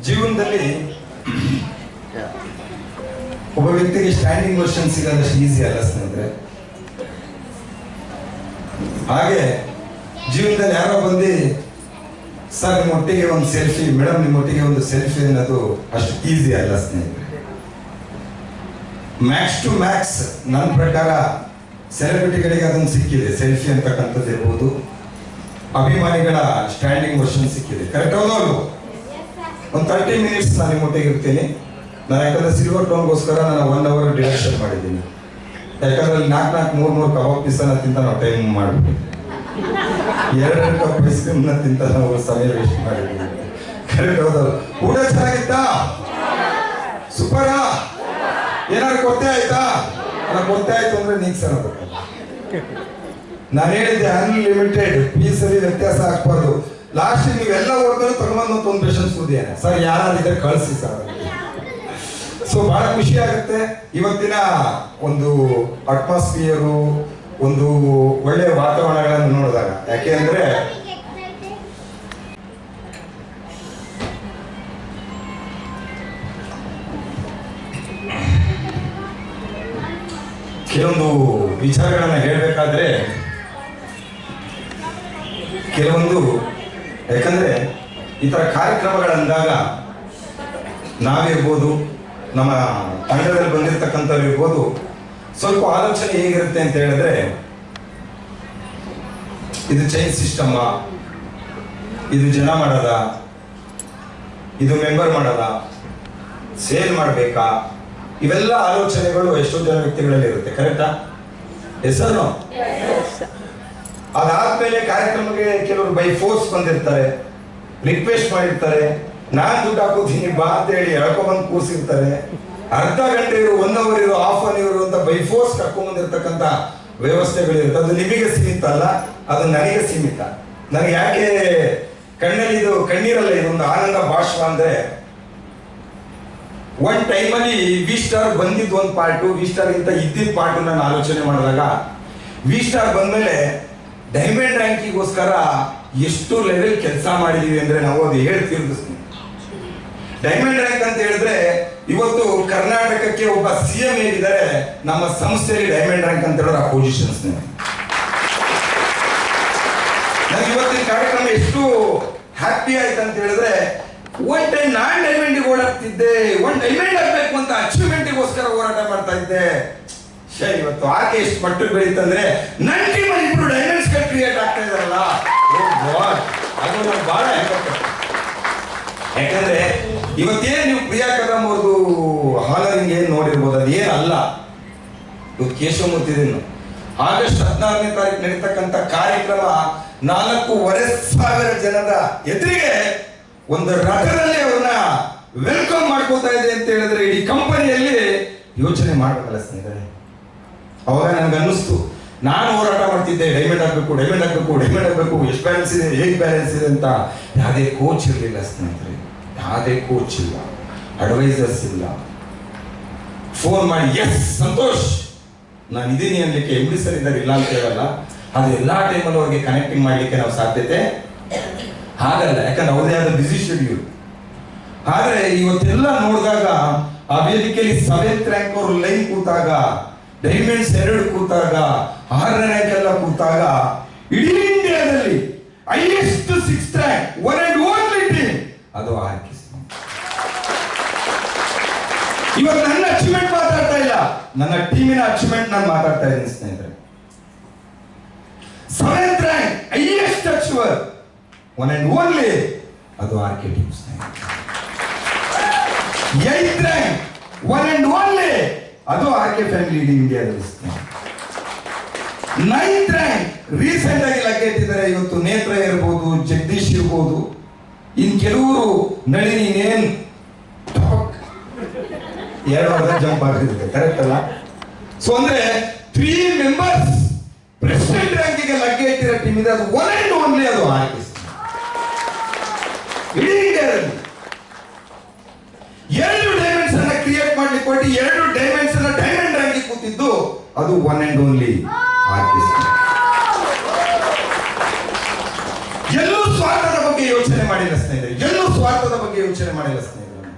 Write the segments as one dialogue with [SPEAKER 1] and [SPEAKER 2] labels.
[SPEAKER 1] ಜೀವನದಲ್ಲಿ ಒಬ್ಬ ವ್ಯಕ್ತಿಗೆ ಸ್ಟ್ಯಾಂಡಿಂಗ್ ವರ್ಷನ್ ಸಿಗೋದಷ್ಟು ಈಸಿ ಅಲ್ಲ ಸ್ನೇಹಿತರೆ. ಹಾಗೆ ಜೀವನದಲ್ಲಿ ಯಾರೋ ಬಂದು ಸರ್ ನಿಮ್ಮೊಟ್ಟಿಗೆ ಒಂದು ಸೆಲ್ಫಿ, ಮೇಡಮ್ ನಿಮ್ಮೊಟ್ಟಿಗೆ ಒಂದು ಸೆಲ್ಫಿ ಅನ್ನೋದು ಅಷ್ಟು ಈಸಿ ಅಲ್ಲ ಸ್ನೇಹಿತರೆ. ಮ್ಯಾಕ್ಸ್ ಟು ಮ್ಯಾಕ್ಸ್ ನನ್ನ ಪ್ರಕಾರ ಸೆಲೆಬ್ರಿಟಿಗಳಿಗೆ ಅದನ್ನು ಸಿಕ್ಕಿದೆ, ಸೆಲ್ಫಿ ಅಂತಕ್ಕಂಥದ್ದು ಇರ್ಬೋದು, ಅಭಿಮಾನಿಗಳ ಸ್ಟ್ಯಾಂಡಿಂಗ್ ವರ್ಷನ್ ಸಿಕ್ಕಿದೆ. ಕರೆಕ್ಟ್ ಹೌದಲ್ವ? ಒಂದು 30 ಮಿನಿಟ್ಸ್ ನಾನು ನಿಮ್ಮೊಟ್ಟಿಗೆ ಇರ್ತೀನಿ. ನಾನು ಯಾಕಂದ್ರೆ ಸಿಲ್ವರ್ ಟೋನ್ಗೋಸ್ಕರ ನಾನು 1 ಅವರ್ ಡಿಡಕ್ಷನ್ ಮಾಡಿದ್ದೀನಿ. ಯಾಕಂದ್ರೆ 4-3 ಕಬಾಬ್ ಪೀಸನ್ನ ತಿಂತ ನಾವು ಟೈಮ್ ಮಾಡ್ಬಿಟ್ಟು 2 ಕಪ್ ಐಸ್ ಕ್ರೀಮ್ನ ತಿಂತ ನಾವು ಸಮಯ ವೇಸ್ಟ್ ಮಾಡಿದ್ದೀವಿ. ಕರೆಕ್ಟ್ ಹೌದಲ್ಲ? ಊಟ ಚೆನ್ನಾಗಿತ್ತಾ? ಸೂಪರಾ? ಏನಾದ್ರು ಕೊರತೆ ಆಯ್ತಾ? ಅಲ್ಲ, ಕೊರತೆ ಆಯ್ತು ಅಂದ್ರೆ ನೀಗ್ ಸರ್ ನಾನು ಹೇಳಿದ್ದೆ ಅನ್ಲಿಮಿಟೆಡ್ ಪೀಸಲ್ಲಿ ವ್ಯತ್ಯಾಸ ಆಗ್ಬಾರ್ದು. ಲಾಸ್ಟ್ ನೀವೆಲ್ಲ ಹೋದ್ಮೇಲೆ ತಗೊಂಬಂದು ಒಂದು ಪೇಷನ್ಸ್ ಸುದ್ದಿಯಾನೆ ಸರ್, ಯಾರಿದ್ರೆ ಕಳಿಸಿ ಸರ್. ಸೊ ಬಹಳ ಖುಷಿ ಆಗುತ್ತೆ ಇವತ್ತಿನ ಒಂದು ಅಟ್ಮಾಸ್ಫಿಯರು, ಒಂದು ಒಳ್ಳೆಯ ವಾತಾವರಣಗಳನ್ನು ನೋಡಿದಾಗ. ಯಾಕೆ ಅಂದ್ರೆ ಕೆಲವೊಂದು ವಿಚಾರಗಳನ್ನ ಹೇಳಬೇಕಾದ್ರೆ ಕೆಲವೊಂದು, ಯಾಕಂದ್ರೆ ಈ ತರ ಕಾರ್ಯಕ್ರಮಗಳಂದಾಗ ನಾವಿರ್ಬೋದು, ನಮ್ಮ ತಂಡದಲ್ಲಿ ಬಂದಿರತಕ್ಕಂಥವ್ರು ಇರ್ಬೋದು, ಸ್ವಲ್ಪ ಆಲೋಚನೆ ಹೇಗಿರುತ್ತೆ ಅಂತ ಹೇಳಿದ್ರೆ, ಇದು ಚೈನ್ ಸಿಸ್ಟಮ್ಮ, ಇದು ಜನ ಮಾಡೋದ, ಇದು ಮೆಂಬರ್ ಮಾಡೋದ, ಸೇಲ್ ಮಾಡಬೇಕಾ, ಇವೆಲ್ಲ ಆಲೋಚನೆಗಳು ಎಷ್ಟೋ ಜನ ವ್ಯಕ್ತಿಗಳಲ್ಲಿ ಇರುತ್ತೆ. ಕರೆಕ್ಟಾ? ಹೆಸರು ಅದಾದ್ಮೇಲೆ ಕಾರ್ಯಕ್ರಮಕ್ಕೆ ಕೆಲವರು ಬೈ ಫೋರ್ಸ್ ಬಂದಿರ್ತಾರೆ, ರಿಕ್ವೆಸ್ಟ್ ಮಾಡಿರ್ತಾರೆ, ನಾನ್ ದುಡ್ಡು ಹಾಕೋತೀನಿ ಬಾ ಅಂತ ಹೇಳಿ ಎಳ್ಕೊಂಡ್ಬಂದು ಕೂರ್ಸಿರ್ತಾರೆ. ಅರ್ಧ ಗಂಟೆ ಇರು, 1 ಅವರ್ ಇರು, ಹಾಫ್ ಅನ್ ಇವರು ಅಂತ ಬೈ ಫೋರ್ಸ್ ಕರ್ಕೊಂಡ್ಬಂದಿರ್ತಕ್ಕಂಥ ವ್ಯವಸ್ಥೆಗಳಿರುತ್ತೆ. ಅದು ನಿಮಗೆ ಸೀಮಿತ ಅಲ್ಲ, ಅದು ನನಗೆ ಸೀಮಿತ. ನನಗೆ ಯಾಕೆ ಕಣ್ಣಲ್ಲಿ ಇದು ಕಣ್ಣೀರಲ್ಲ, ಇದೊಂದು ಆನಂದ ಭಾಷ್ಪ ಅಂದ್ರೆ, ಒನ್ ಟೈಮಲ್ಲಿ ವಿ ಸ್ಟಾರ್ ಬಂದಿದ್ದು ಒಂದು ಪಾರ್ಟು, ವಿ ಸ್ಟಾರ್ ಗಿಂತ ಇದ್ದಿದ್ದ ಪಾರ್ಟು ನಾನು ಆಲೋಚನೆ ಮಾಡಿದಾಗ, ವಿ ಸ್ಟಾರ್ ಬಂದ್ಮೇಲೆ ಡೈಮಂಡ್ ರ್ಯಾಂಕಿಗೋಸ್ಕರ ಎಷ್ಟು ಲೆವೆಲ್ ಕೆಲಸ ಮಾಡಿದೀವಿ ಅಂದ್ರೆ ನಾವು ಅದು ಹೇಳ್ತಿರ್ದು. ಡೈಮಂಡ್ ರ್ಯಾಂಕ್ ಅಂತ ಹೇಳಿದ್ರೆ ಇವತ್ತು ಕರ್ನಾಟಕಕ್ಕೆ ಒಬ್ಬ CM ಹೇಗಿದ್ದಾರೆ, ನಮ್ಮ ಸಂಸ್ಥೆಯಲ್ಲಿ ಡೈಮಂಡ್ ರ್ಯಾಂಕ್ ಅಂತ ಹೇಳೋದು ಆ ಪೊಸಿಷನ್ಸ್. ನನಗೆ ಇವತ್ತಿನ ಕಾರ್ಯಕ್ರಮ ಎಷ್ಟು ಹ್ಯಾಪಿ ಆಯ್ತು ಅಂತ ಹೇಳಿದ್ರೆ, ಒನ್ ಟೈಮ್ ನಾನ್ ಡೈಮಂಡಿಗೆ ಓಡಾಡ್ತಿದ್ದೆ, ಒಂದು ಡೈಮಂಡ್ ಆಗ್ಬೇಕು ಅಂತ ಅಚೀವ್ಮೆಂಟಿಗೋಸ್ಕರ ಹೋರಾಟ ಮಾಡ್ತಾ ಇದ್ದೆ. ಇವತ್ತು ಆಕೆ ಎಷ್ಟು ಮಟ್ಟಿಗೆ ಬೆಳೀತಂದ್ರೆ ನನ್ನ ಟೀಮಲ್ಲಿ 2 ಡೈಮಂಡ್ಸ್ ಕ್ರಿಯೇಟ್ ಆಗ್ತಾ ಇದಾರಲ್ಲ, ಅದು ನಮ್ಗೆ ಬಹಳ ಯಾಕಂದ್ರೆ ಇವತ್ತೇನು ನೀವು ಪ್ರಿಯಾ ಕದಮ್ ಅವ್ರದ್ದು ಹಾಲರಿಂಗ್ ಏನ್ ನೋಡಿರ್ಬೋದು, ಅದು ಏನಲ್ಲ. ಇವತ್ತು ಕೇಶವಮೂರ್ತಿದೇನು ಆಗಸ್ಟ್ 14ನೇ ತಾರೀಕು ನಡೀತಕ್ಕಂಥ ಕಾರ್ಯಕ್ರಮ 4,500 ಜನದ ಎದುರಿಗೆ ಒಂದು ರಥದಲ್ಲಿ ಅವ್ರನ್ನ ವೆಲ್ಕಮ್ ಮಾಡ್ಕೋತಾ ಇದೆ ಅಂತ ಹೇಳಿದ್ರೆ, ಇಡೀ ಕಂಪನಿಯಲ್ಲಿ ಯೋಚನೆ ಮಾಡಬೇಕಲ್ಲ ಸ್ನೇಹಿತರೆ. ಅವಾಗ ನನ್ಗೆ ಅನ್ನಿಸ್ತು, ನಾನು ಹೋರಾಟ ಮಾಡ್ತಿದ್ದೆ, ಡೈಮಂಡ್ ಆಗ್ಬೇಕು, ಡೈಮಂಡ್ ಆಗ್ಬೇಕು, ಡೈಮಂಡ್ ಆಗ್ಬೇಕು, ಎಷ್ಟು ಬ್ಯಾಲೆನ್ಸ್ ಇದೆ, ಹೇಗೆ ಬ್ಯಾಲೆನ್ಸ್ ಇದೆ ಅಂತ. ಯಾವುದೇ ಕೋಚ್ ಇರಲಿಲ್ಲ ಸ್ನೇಹಿತರೆ, ಯಾವುದೇ ಕೋಚ್ ಇಲ್ಲ, ಅಡ್ವೈಸರ್ಸ್ ಇಲ್ಲ. ಫೋನ್ ಮಾಡಿ ಎಸ್ ಸಂತೋಷ್ ನಾನು ಇದೀನಿ ಅನ್ಲಿಕ್ಕೆ MD ಸರ್ ಇದ್ದಾರೆ, ಇಲ್ಲ ಅಂತ ಹೇಳಲ್ಲ. ಅದು ಎಲ್ಲಾ ಟೈಮಲ್ಲಿ ಅವ್ರಿಗೆ ಕನೆಕ್ಟಿಂಗ್ ಮಾಡ್ಲಿಕ್ಕೆ ನಾವು ಸಾಧ್ಯತೆ ಹಾಗಲ್ಲ, ಯಾಕಂದ್ರೆ ಅವ್ರದೇ ಆದ ಬಿಸಿ ಶೆಡ್ಯೂಲ್. ಆದ್ರೆ ಇವತ್ತೆಲ್ಲ ನೋಡಿದಾಗ ಆ ವೇದಿಕೆಯಲ್ಲಿ 7th ರ್ಯಾಂಕ್ ಅವರು ಲೈನ್ ಕೂತಾಗ, ಡೈಮಂಡ್ಸ್ 2 ಕೂತಾಗ, 6ನೇ ರ್ಯಾಂಕ್ ಎಲ್ಲ ಕೂತಾಗ, ಇಡೀ ಇಂಡಿಯಾದಲ್ಲಿ highest 6th rank one and only team ಅದು ಆರ್ಕೆ. ಇವತ್ತು ನನ್ನ ಅಚೀವ್ಮೆಂಟ್ ಮಾತಾಡ್ತಾ ಇಲ್ಲ, ನನ್ನ ಟೀಮಿನ ಅಚೀವ್ಮೆಂಟ್ ನಾನು ಮಾತಾಡ್ತಾ ಇದ್ದೀನಿ ಸ್ನೇಹಿತರೆ. 7th rank highest achiever one and only ಅದು ಆರ್ಕೆ ಟೀಮ್ ಸ್ನೇಹಿತರೆ. 8th rank one and only ಅದು ಆರ್ಕೆ ಫ್ಯಾಮಿಲಿ ಇಡೀ ಇಂಡಿಯಾದಲ್ಲಿ. 9th ರ್ಯಾಂಕ್ ರೀಸೆಂಟ್ ಆಗಿ ಲಗ್ಗೆಟ್ಟಿದ್ದಾರೆ. ಇವತ್ತು ನೇತ್ರ ಇರ್ಬೋದು, ಜಗದೀಶ್ ಇರ್ಬೋದು, ಇನ್ ಕೆಲವರು ನಳಿನಿ ನೇನ್ 2 ವರ್ಷ ಜಂಪ್ ಆಗ್ತಿದೆ. ಕರೆಕ್ಟ್ ಅಲ್ಲ? ಸೊ ಅಂದ್ರೆ 3 ಮೆಂಬರ್ಸ್ ಪ್ರೆಸಿಡೆಂಟ್ ರ್ಯಾಂಕಿಗೆ ಲಗ್ಗೆ ಇಟ್ಟಿರೋ ಟೀಮ್ ಇದೆ, ಅದು ಒನ್ ಅಂಡ್ ಓನ್ಲಿ ಅದು ಆರ್ಕೆ. ಇಡೀ ಇಂಡಿಯಾದಲ್ಲಿ 2 ಡೈಮಂಡ್ಸ್ ಅನ್ನ ಕ್ರಿಯೇಟ್ ಮಾಡ್ಲಿಕ್ಕೆ ಕೊಟ್ಟು 2 ಡೈಮಂಡ್ಸ್ ಅನ್ನ ಡೈಮಂಡ್ ರ್ಯಾಂಕ್ ಕೂತಿದ್ದು ಅದು ಒನ್ ಅಂಡ್ ಓನ್ಲಿ ಆರ್ಕೆ. ಎಲ್ಲೂ ಸ್ವಾರ್ಥದ ಬಗ್ಗೆ ಯೋಚನೆ ಮಾಡಿಲ್ಲ ಸ್ನೇಹಿತರೆ, ಎಲ್ಲೂ ಸ್ವಾರ್ಥದ ಬಗ್ಗೆ ಯೋಚನೆ ಮಾಡಿ ಮಾಡಿಲ್ಲ ಸ್ನೇಹಿತರೆ.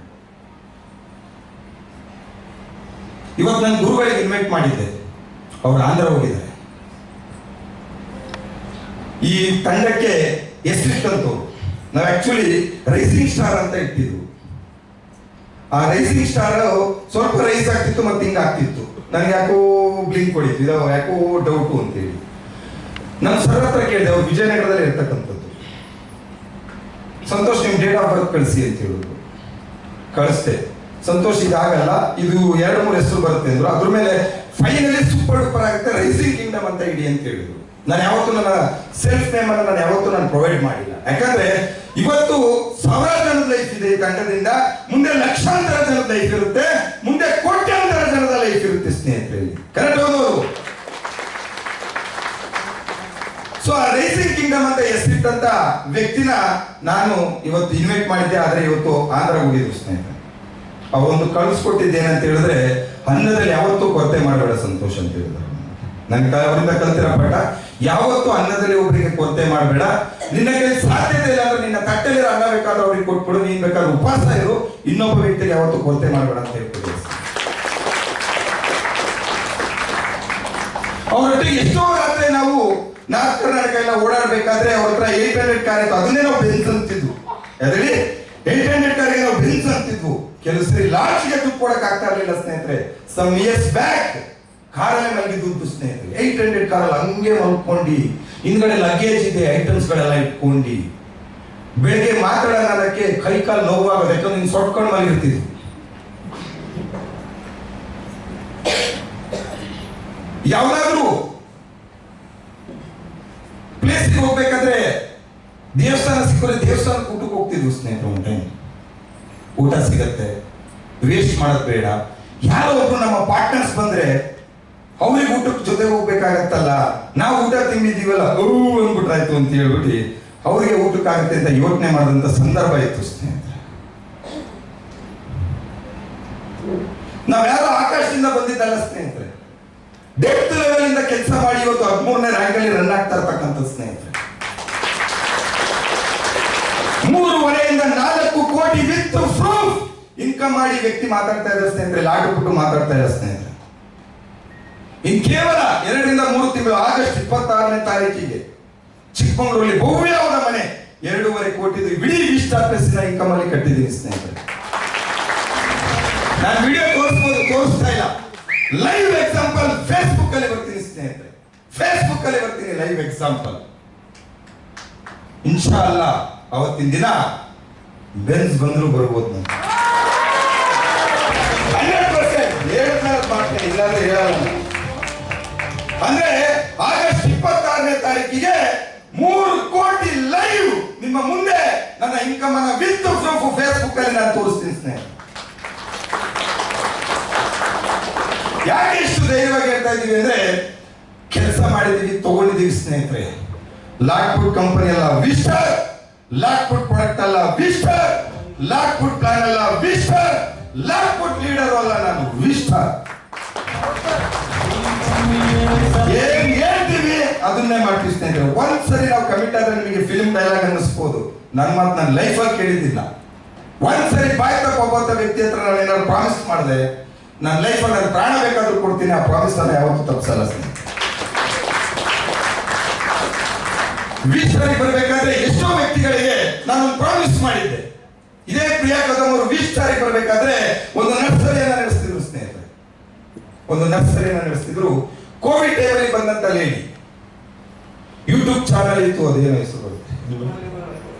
[SPEAKER 1] ಇವತ್ತು ನನ್ನ ಗುರುಗಳಿಗೆ ಇನ್ವೈಟ್ ಮಾಡಿದ್ದೆ, ಅವರು ಆಂಧ್ರ ಹೋಗಿದ್ದಾರೆ. ಈ ತಂಡಕ್ಕೆ ಹೆಸರಿಟ್ಟಂತು ನಾವು ಆಕ್ಚುಲಿ ರೈಸಿಂಗ್ ಸ್ಟಾರ್ ಅಂತ ಇಟ್ಟಿದ್ವು. ಆ ರೈಸಿಂಗ್ ಸ್ಟಾರ್ ಸ್ವಲ್ಪ ರೈಸ್ ಆಗ್ತಿತ್ತು ಮತ್ತೆ ಹಿಂಗ ಆಗ್ತಿತ್ತು. ನನಗೆ ಯಾಕೋ ಬ್ಲಿಂಕ್ ಹೊಡಿತು, ಇದು ಯಾಕೋ ಡೌಟು ಅಂತೇಳಿ ನಾನು ಸರ್ ಹತ್ರ ಕೇಳಿದೆ. ಅವ್ರು ವಿಜಯನಗರದಲ್ಲಿ ಇರ್ತಕ್ಕಂಥದ್ದು. ಸಂತೋಷ್ ನಿಮ್ ಡೇಟ್ ಆಫ್ ಬರ್ತ್ ಕಳಿಸಿ ಅಂತ ಹೇಳಿದ್ರು. ಕಳಿಸ್ದೆ. ಸಂತೋಷ್ ಇದಾಗಲ್ಲ, ಇದು 2-3 ಹೆಸರು ಬರುತ್ತೆ ಅಂದ್ರು. ಅದ್ರ ಮೇಲೆ ಫೈನಲಿ ಸೂಪರ್ ಡೂಪರ್ ಆಗುತ್ತೆ, ರೈಸಿಂಗ್ ಕಿಂಗ್ಡಮ್ ಅಂತ ಇಡಿ ಅಂತ ಹೇಳಿದ್ರು. ನಾನು ಯಾವತ್ತೂ ನನ್ನ ಸೆಲ್ಫ್ ನೇಮ್ ಅನ್ನು ನಾನು ಪ್ರೊವೈಡ್ ಮಾಡಿಲ್ಲ. ಯಾಕಂದ್ರೆ ಇವತ್ತು ಸಾವಿರಾರು ಜನದ ಲೈಫ್ ಇದೆ ಈ ತಂಡದಿಂದ, ಮುಂದೆ ಲಕ್ಷಾಂತರ ಜನದ ಲೈಫ್ ಇರುತ್ತೆ, ಮುಂದೆ ಕೋಟ್ಯಾಂತರ ಜನದ ಲೈಫ್ ಇರುತ್ತೆ ಸ್ನೇಹಿತರೆ. ಕರೆಕ್ಟ್ ಹೋದವರು. ಸೊ ಆ ರೈಸಿಂಗ್ ಕಿಂಗ್ಡಮ್ ಅಂತ ಹೆಸರಿಟ್ಟಂತ ವ್ಯಕ್ತಿನ ನಾನು ಇವತ್ತು ಇನ್ವೈಟ್ ಮಾಡಿದ್ದೆ. ಆದ್ರೆ ಇವತ್ತು ಆಂಧ್ರ ಹೋಗಿದ್ರು ಸ್ನೇಹಿತರೆ. ಅವರೊಂದು ಕಳಿಸ್ಕೊಟ್ಟಿದ್ದೇನಂತ ಹೇಳಿದ್ರೆ, ಅನ್ನದಲ್ಲಿ ಯಾವತ್ತೂ ಕೊರತೆ ಮಾಡಬೇಡ ಸಂತೋಷ ಅಂತ ಹೇಳಿದ್ರು. ನನ್ಗೆ ಅವರಿಂದ ಕಲ್ತಿರೋ ಪಾಠ, ಯಾವತ್ತೂ ಅನ್ನದಲ್ಲಿ ಒಬ್ಬರಿಗೆ ಕೊರತೆ ಮಾಡಬೇಡ. ನಿನ್ನ ಕೈ ಸಾಧ್ಯತೆ ಇಲ್ಲ ಅಂದ್ರೆ ನಿನ್ನ ತಟ್ಟೆಲಿರೋ ಅನ್ನ ಬೇಕಾದ್ರೆ ಅವ್ರಿಗೆ ಕೊಟ್ಬಿಡು, ನೀನ್ ಬೇಕಾದ್ರೆ ಉಪವಾಸ ಇರು, ಇನ್ನೊಬ್ಬ ವ್ಯಕ್ತಿಗೆ ಯಾವತ್ತೂ ಕೊರತೆ ಮಾಡಬೇಡ ಅಂತ ಹೇಳ್ತೀವಿ. ಅವರೊಟ್ಟಿಗೆ ಎಷ್ಟೋ ರಾತ್ರಿ ನಾವು ನಾರ್ತ್ ಕರ್ನಾಟಕ ಎಲ್ಲ ಓಡಾಡ್ಬೇಕಾದ್ರೆ ಅವ್ರ ಹತ್ರ 800 ಕಾರ್ ಇತ್ತು. ಅದನ್ನೇ ನಾವು ಬೆನ್ಸ್ ಅಂತಿದ್ವು. ಯಾವ್ದ್ರಿ 800 ಕಾರಿಗೆ ನಾವು ಬೆನ್ಸ್ ಅಂತಿದ್ವು. ಕೆಲವು ಸರಿ ಲಾಡ್ಜ್ಗೆ ದುಡ್ಡು ಕೊಡಕ್ ಆಗ್ತಾ ಇರ್ಲಿಲ್ಲ ಸ್ನೇಹಿತರೆ. ಸಮ್ ಇಯರ್ಸ್ ಬ್ಯಾಕ್ ಕಾರಲ್ಲೇ ಮಲಗಿದ್ದು ಸ್ನೇಹಿತರೆ. 800 ಕಾರಲ್ಲಿ ಹಂಗೆ ಮಲ್ಕೊಂಡು, ಹಿಂದ್ಗಡೆ ಲಗೇಜ್ ಇದೆ, ಐಟಮ್ಸ್ ಗಳೆಲ್ಲ ಇಟ್ಕೊಂಡು, ಬೆಳಿಗ್ಗೆ ಮಾತಾಡೋದಕ್ಕೆ ಕೈ ಕಾಲು ನೋವಾಗೋದು, ಯಾಕಂದ್ರೆ ನೀನು ಸೊಟ್ಕೊಂಡು ಮಲಗಿರ್ತಿದ್ವಿ. ಯಾವ್ದಾದ್ರು ಪ್ಲೇಸ್ಗೆ ಹೋಗ್ಬೇಕಾದ್ರೆ ದೇವಸ್ಥಾನ ಸಿಕ್ಕರೆ ದೇವಸ್ಥಾನಕ್ಕೆ ಊಟಕ್ಕೆ ಹೋಗ್ತಿದ್ವು ಸ್ನೇಹಿತರು. ಒಂದು ಟೈಮ್ ಊಟ ಸಿಗತ್ತೆ, ವೇಸ್ಟ್ ಮಾಡೋದು ಬೇಡ. ಯಾರೋ ಒಬ್ರು ನಮ್ಮ ಪಾರ್ಟ್ನರ್ಸ್ ಬಂದ್ರೆ ಅವ್ರಿಗೆ ಊಟಕ್ಕೆ ಜೊತೆ ಹೋಗ್ಬೇಕಾಗತ್ತಲ್ಲ, ನಾವು ಊಟ ತಿಂದಿದ್ದೀವಲ್ಲ ಅಂದ್ಬಿಟ್ರಾಯ್ತು ಅಂತ ಹೇಳ್ಬಿಟ್ಟು ಅವ್ರಿಗೆ ಊಟಕ್ಕಾಗತ್ತೆ ಅಂತ ಯೋಚನೆ ಮಾಡಿದಂತ ಸಂದರ್ಭ ಇತ್ತು ಸ್ನೇಹಿತರೆ. ನಾವ್ಯಾರೋ ಆಕಾಶದಿಂದ ಬಂದಿದ್ದಲ್ಲ ಸ್ನೇಹಿತರೆ. ಡೆಪ್ತ್ ಲೆವೆಲ್ ಇಂದ ಕೆಲಸ ಮಾಡಿ ಇವತ್ತು 13ನೇ ರ್ಯಾಂಕ್ ಅಲ್ಲಿ ರನ್ ಆಗ್ತಾ ಇರ್ತಕ್ಕಂಥ ಸ್ನೇಹಿತರೆ. 3.5 ಇಂದ 4 ಕೋಟಿ ವಿತ್ ಪ್ರೂಫ್ ಇನ್ಕಮ್ ಮಾಡಿ ವ್ಯಕ್ತಿ ಮಾತಾಡ್ತಾ ಇದ್ದಾರೆ ಸ್ನೇಹಿತರೆ. ಲಾಟು ಬಿಟ್ಟು ಮಾತಾಡ್ತಾ ಇದ್ದಾರೆ ಸ್ನೇಹಿತರೆ. ಇನ್ ಕೇವಲ 2 ರಿಂದ 3 ತಿಂಗಳು, ಆಗಸ್ಟ್ 26ನೇ ತಾರೀಕಿಗೆ ಚಿಕ್ಕಮಗಳೂರಲ್ಲಿ ಭವ್ಯವಾದ ಮನೆ 2.5 ಕೋಟಿ ಇಡೀ ವಿಸ್ಟಾ ಪ್ಲೇಸ್ ಇನ್ಕಮ್ ಅಲ್ಲಿ ಕಟ್ಟಿದ್ದೀನಿ ಸ್ನೇಹಿತರೆ. ನಾನು ವಿಡಿಯೋ ತೋರಿಸ್ತಾ ಇಲ್ಲ, ಲೈವ್ ಎಕ್ಸಾಂಪಲ್ ಫೇಸ್ಬುಕ್ ಅಲ್ಲಿ ಬರ್ತೀನಿ ಸ್ನೇಹಿತರೆ. ಫೇಸ್ಬುಕ್ ಅಲ್ಲಿ ಬರ್ತೀನಿ ಲೈವ್ ಎಕ್ಸಾಂಪಲ್. ಇನ್ಶಾ ಅಲ್ಲಾ ಅವತ್ತಿನ ದಿನ ಬೆನ್ಸ್ ಬಂದ್ರು ಬರ್ಬೋದು. ನಾನು 100% ಹೇಳ್ತಾರೆ ಮಾಡ್ತೇನೆ, ಇಲ್ಲಾಂದ್ರೆ ಹೇಳಲ್ಲ. ಅಂದ್ರೆ ಆಗಸ್ಟ್ 26ನೇ ತಾರೀಕಿಗೆ 3 ಕೋಟಿ ಲೈವ್ ನಿಮ್ಮ ಮುಂದೆ ನನ್ನ ಇನ್ಕಮ್ ಅನ್ನ ವಿತ್ ಪ್ರೂಫ್ ಫೇಸ್ಬುಕ್ ಅಲ್ಲಿ ನಾನು ತೋರಿಸ್ತೀನಿ ಸ್ನೇಹಿತರೆ. ಯಾಕೆ ಇಷ್ಟು ಧೈರ್ಯವಾಗಿ ಹೇಳ್ತಾ ಇದೀವಿ ಅಂದ್ರೆ, ಕೆಲಸ ಮಾಡಿದೀವಿ, ತಗೊಂಡಿದೀವಿ ಸ್ನೇಹಿತರೆ. ಲಾಕ್ವುಡ್ ಕಂಪನಿ ಅಲ್ಲ ವಿಸ್ಟರ್, ಲಾಕ್ವುಡ್ ಪ್ರಾಡಕ್ಟ್ ಅಲ್ಲ ವಿಸ್ಟರ್, ಲಾಕ್ವುಡ್ ಪ್ಲಾನ್ ಅಲ್ಲ ವಿಸ್ಟರ್, ಲಾಕ್ವುಡ್ ಲೀಡರ್ ಅಲ್ಲ ನಾನು ವಿಸ್ಟರ್. ಏನ್ ಹೇಳ್ತೀವಿ ಅದನ್ನೇ ಮಾಡ್ತೀವಿ ಸ್ನೇಹಿತರೆ. ಒಂದ್ಸರಿ ನಾವು ಕಮಿಟ್ ಆದ್ರೆ ನಿಮಗೆ ಫಿಲ್ಮ್ ಡೈಲಾಗ್ ಅನ್ನಿಸ್ಬೋದು, ನನ್ನ ಮಾತು ನನ್ನ ಲೈಫಲ್ಲಿ ಕೇಳಿದ್ದಿಲ್ಲ. ಒಂದ್ಸರಿ ಬಾಯ್ ತಪ್ಪ ವ್ಯಕ್ತಿ ಹತ್ರ ನಾನು ಏನಾದ್ರು ಪ್ರಾಮಿಸ್ ಮಾಡಿದೆ, ನನ್ನ ಲೈಫಲ್ಲಿ ನಾನು ಪ್ರಾಣ ಬೇಕಾದ್ರೂ ಕೊಡ್ತೀನಿ, ಆ ಪ್ರಾಮಿಸ್ ನಾನು ಯಾವತ್ತೂ ತಪ್ಪಿಸಲ್ಲ ಸ್ನೇಹಿತರೆ. ವಿಸ್ಟಾರಿಗೆ ಬರಬೇಕಾದ್ರೆ ಎಷ್ಟೋ ವ್ಯಕ್ತಿಗಳಿಗೆ ನಾನು ಪ್ರಾಮಿಸ್ ಮಾಡಿದ್ದೆ. ಇದೇ ಪ್ರಿಯಾ ಕದಮ್ ಅವರು ವಿಸ್ಟಾರಿಗೆ ಬರಬೇಕಾದ್ರೆ ಒಂದು ನರ್ಸರಿಯನ್ನ ನಡೆಸ್ತಿದ್ರು ಸ್ನೇಹಿತರೆ. ಒಂದು ನರ್ಸರಿಯನ್ನ ನಡೆಸ್ತಿದ್ರು. ಕೋವಿಡ್ ಟೈಮಲ್ಲಿ ಬಂದಂತ ಲೇಡಿ, ಯೂಟ್ಯೂಬ್ ಚಾನಲ್ ಇತ್ತು, ಅದೇನೋ ಹೆಸರು ಬರುತ್ತೆ,